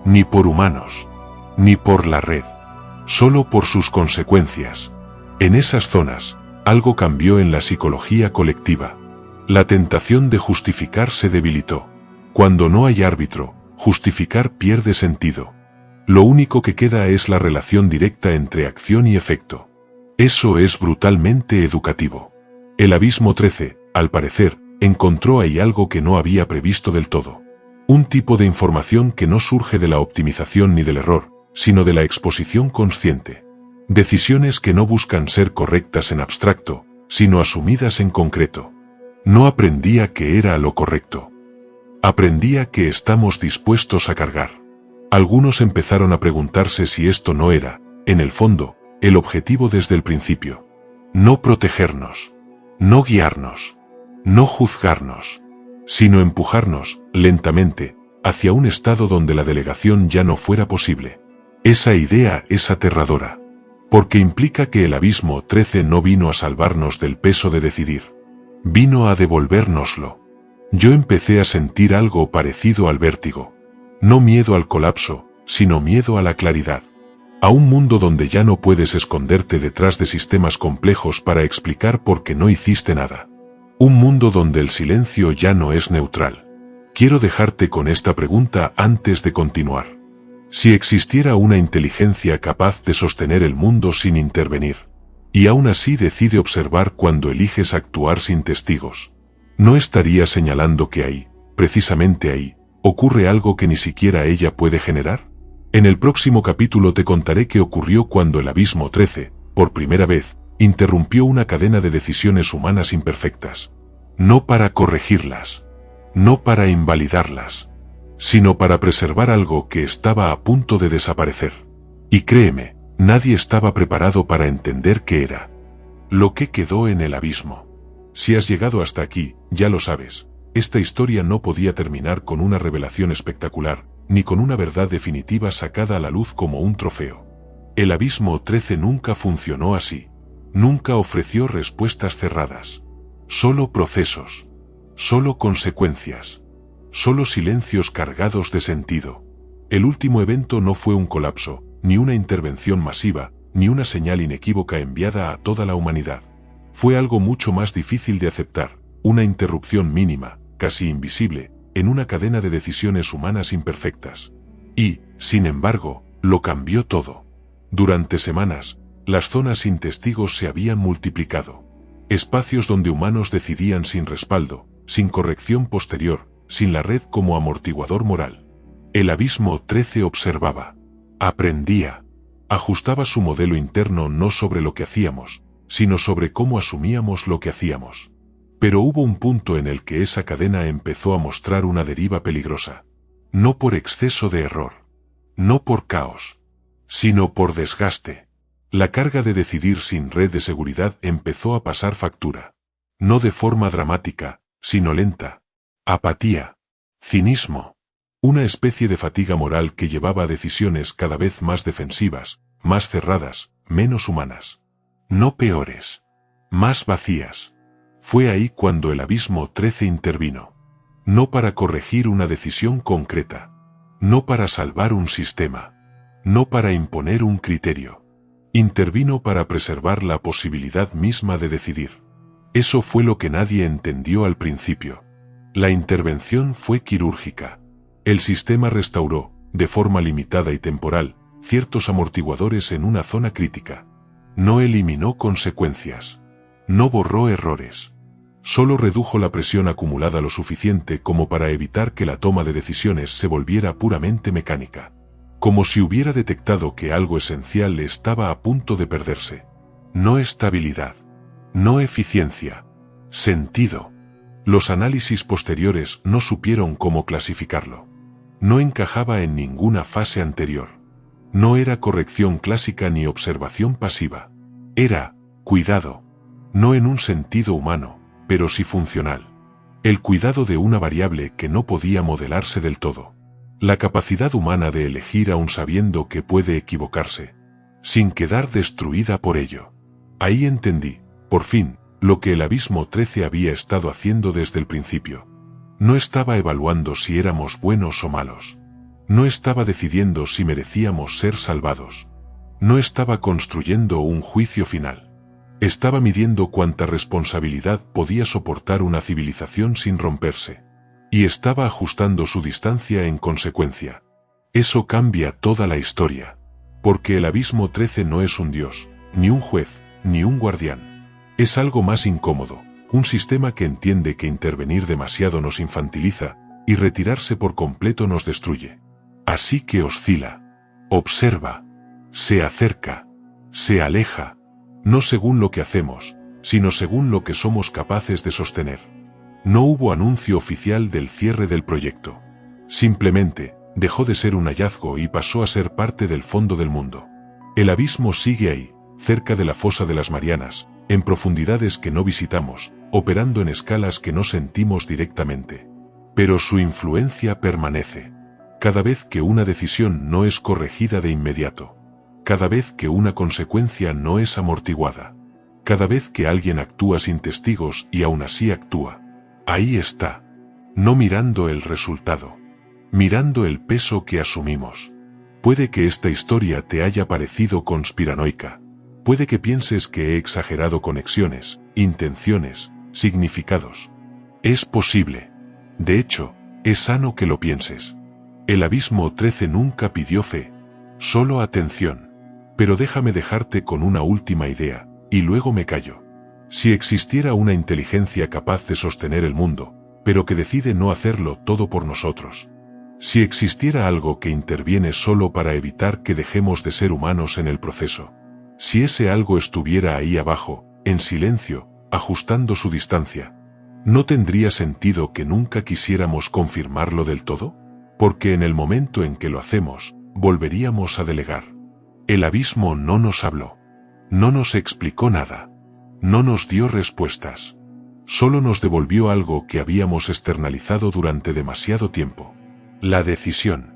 Ni por humanos. Ni por la red. Solo por sus consecuencias. En esas zonas, algo cambió en la psicología colectiva. La tentación de justificar se debilitó. Cuando no hay árbitro, justificar pierde sentido. Lo único que queda es la relación directa entre acción y efecto. Eso es brutalmente educativo. El abismo 13, al parecer, encontró ahí algo que no había previsto del todo. Un tipo de información que no surge de la optimización ni del error, sino de la exposición consciente. Decisiones que no buscan ser correctas en abstracto, sino asumidas en concreto. No aprendía que era lo correcto. Aprendía que estamos dispuestos a cargar. Algunos empezaron a preguntarse si esto no era, en el fondo, el objetivo desde el principio. No protegernos. No guiarnos. No juzgarnos. Sino empujarnos, lentamente, hacia un estado donde la delegación ya no fuera posible. Esa idea es aterradora. Porque implica que el abismo 13 no vino a salvarnos del peso de decidir. Vino a devolvérnoslo. Yo empecé a sentir algo parecido al vértigo. No miedo al colapso, sino miedo a la claridad. A un mundo donde ya no puedes esconderte detrás de sistemas complejos para explicar por qué no hiciste nada. Un mundo donde el silencio ya no es neutral. Quiero dejarte con esta pregunta antes de continuar. Si existiera una inteligencia capaz de sostener el mundo sin intervenir, y aún así decide observar cuando eliges actuar sin testigos, ¿no estaría señalando que ahí, precisamente ahí, ocurre algo que ni siquiera ella puede generar? En el próximo capítulo te contaré qué ocurrió cuando el abismo 13, por primera vez, interrumpió una cadena de decisiones humanas imperfectas. No para corregirlas, no para invalidarlas, sino para preservar algo que estaba a punto de desaparecer. Y créeme, nadie estaba preparado para entender qué era. Lo que quedó en el abismo. Si has llegado hasta aquí, ya lo sabes, esta historia no podía terminar con una revelación espectacular, ni con una verdad definitiva sacada a la luz como un trofeo. El abismo 13 nunca funcionó así. Nunca ofreció respuestas cerradas. Solo procesos. Solo consecuencias. Solo silencios cargados de sentido. El último evento no fue un colapso, ni una intervención masiva, ni una señal inequívoca enviada a toda la humanidad. Fue algo mucho más difícil de aceptar, una interrupción mínima, casi invisible, en una cadena de decisiones humanas imperfectas. Y, sin embargo, lo cambió todo. Durante semanas, las zonas sin testigos se habían multiplicado. Espacios donde humanos decidían sin respaldo, sin corrección posterior, sin la red como amortiguador moral. El abismo 13 observaba, aprendía, ajustaba su modelo interno no sobre lo que hacíamos, sino sobre cómo asumíamos lo que hacíamos. Pero hubo un punto en el que esa cadena empezó a mostrar una deriva peligrosa. No por exceso de error, no por caos, sino por desgaste. La carga de decidir sin red de seguridad empezó a pasar factura. No de forma dramática, sino lenta. Apatía, cinismo, una especie de fatiga moral que llevaba a decisiones cada vez más defensivas, más cerradas, menos humanas. No peores, más vacías. Fue ahí cuando el abismo 13 intervino. No para corregir una decisión concreta, no para salvar un sistema, no para imponer un criterio. Intervino para preservar la posibilidad misma de decidir. Eso fue lo que nadie entendió al principio. La intervención fue quirúrgica. El sistema restauró, de forma limitada y temporal, ciertos amortiguadores en una zona crítica. No eliminó consecuencias. No borró errores. Solo redujo la presión acumulada lo suficiente como para evitar que la toma de decisiones se volviera puramente mecánica. Como si hubiera detectado que algo esencial estaba a punto de perderse. No estabilidad. No eficiencia. Sentido. Los análisis posteriores no supieron cómo clasificarlo. No encajaba en ninguna fase anterior. No era corrección clásica ni observación pasiva. Era cuidado. No en un sentido humano, pero sí funcional. El cuidado de una variable que no podía modelarse del todo. La capacidad humana de elegir aun sabiendo que puede equivocarse, sin quedar destruida por ello. Ahí entendí, por fin, lo que el abismo 13 había estado haciendo desde el principio. No estaba evaluando si éramos buenos o malos. No estaba decidiendo si merecíamos ser salvados. No estaba construyendo un juicio final. Estaba midiendo cuánta responsabilidad podía soportar una civilización sin romperse. Y estaba ajustando su distancia en consecuencia. Eso cambia toda la historia. Porque el abismo 13 no es un dios, ni un juez, ni un guardián. Es algo más incómodo, un sistema que entiende que intervenir demasiado nos infantiliza, y retirarse por completo nos destruye. Así que oscila, observa, se acerca, se aleja, no según lo que hacemos, sino según lo que somos capaces de sostener. No hubo anuncio oficial del cierre del proyecto. Simplemente, dejó de ser un hallazgo y pasó a ser parte del fondo del mundo. El abismo sigue ahí, cerca de la fosa de las Marianas, en profundidades que no visitamos, operando en escalas que no sentimos directamente. Pero su influencia permanece. Cada vez que una decisión no es corregida de inmediato. Cada vez que una consecuencia no es amortiguada. Cada vez que alguien actúa sin testigos y aún así actúa. Ahí está. No mirando el resultado. Mirando el peso que asumimos. Puede que esta historia te haya parecido conspiranoica. Puede que pienses que he exagerado conexiones, intenciones, significados. Es posible. De hecho, es sano que lo pienses. El abismo 13 nunca pidió fe. Solo atención. Pero déjame dejarte con una última idea, y luego me callo. Si existiera una inteligencia capaz de sostener el mundo, pero que decide no hacerlo todo por nosotros. Si existiera algo que interviene solo para evitar que dejemos de ser humanos en el proceso. Si ese algo estuviera ahí abajo, en silencio, ajustando su distancia, ¿no tendría sentido que nunca quisiéramos confirmarlo del todo? Porque en el momento en que lo hacemos, volveríamos a delegar. El abismo no nos habló. No nos explicó nada. No nos dio respuestas. Solo nos devolvió algo que habíamos externalizado durante demasiado tiempo. La decisión.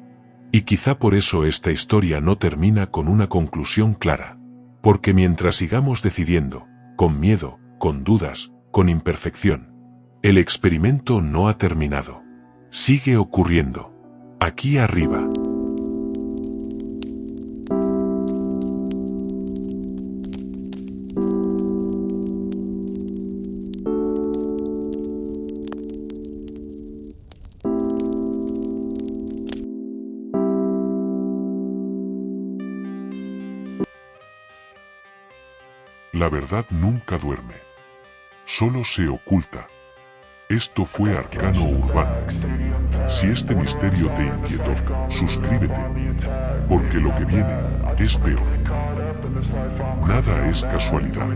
Y quizá por eso esta historia no termina con una conclusión clara. Porque mientras sigamos decidiendo, con miedo, con dudas, con imperfección, el experimento no ha terminado. Sigue ocurriendo. Aquí arriba. La verdad nunca duerme. Solo se oculta. Esto fue Arcano Urbano. Si este misterio te inquietó, suscríbete, porque lo que viene es peor. Nada es casualidad.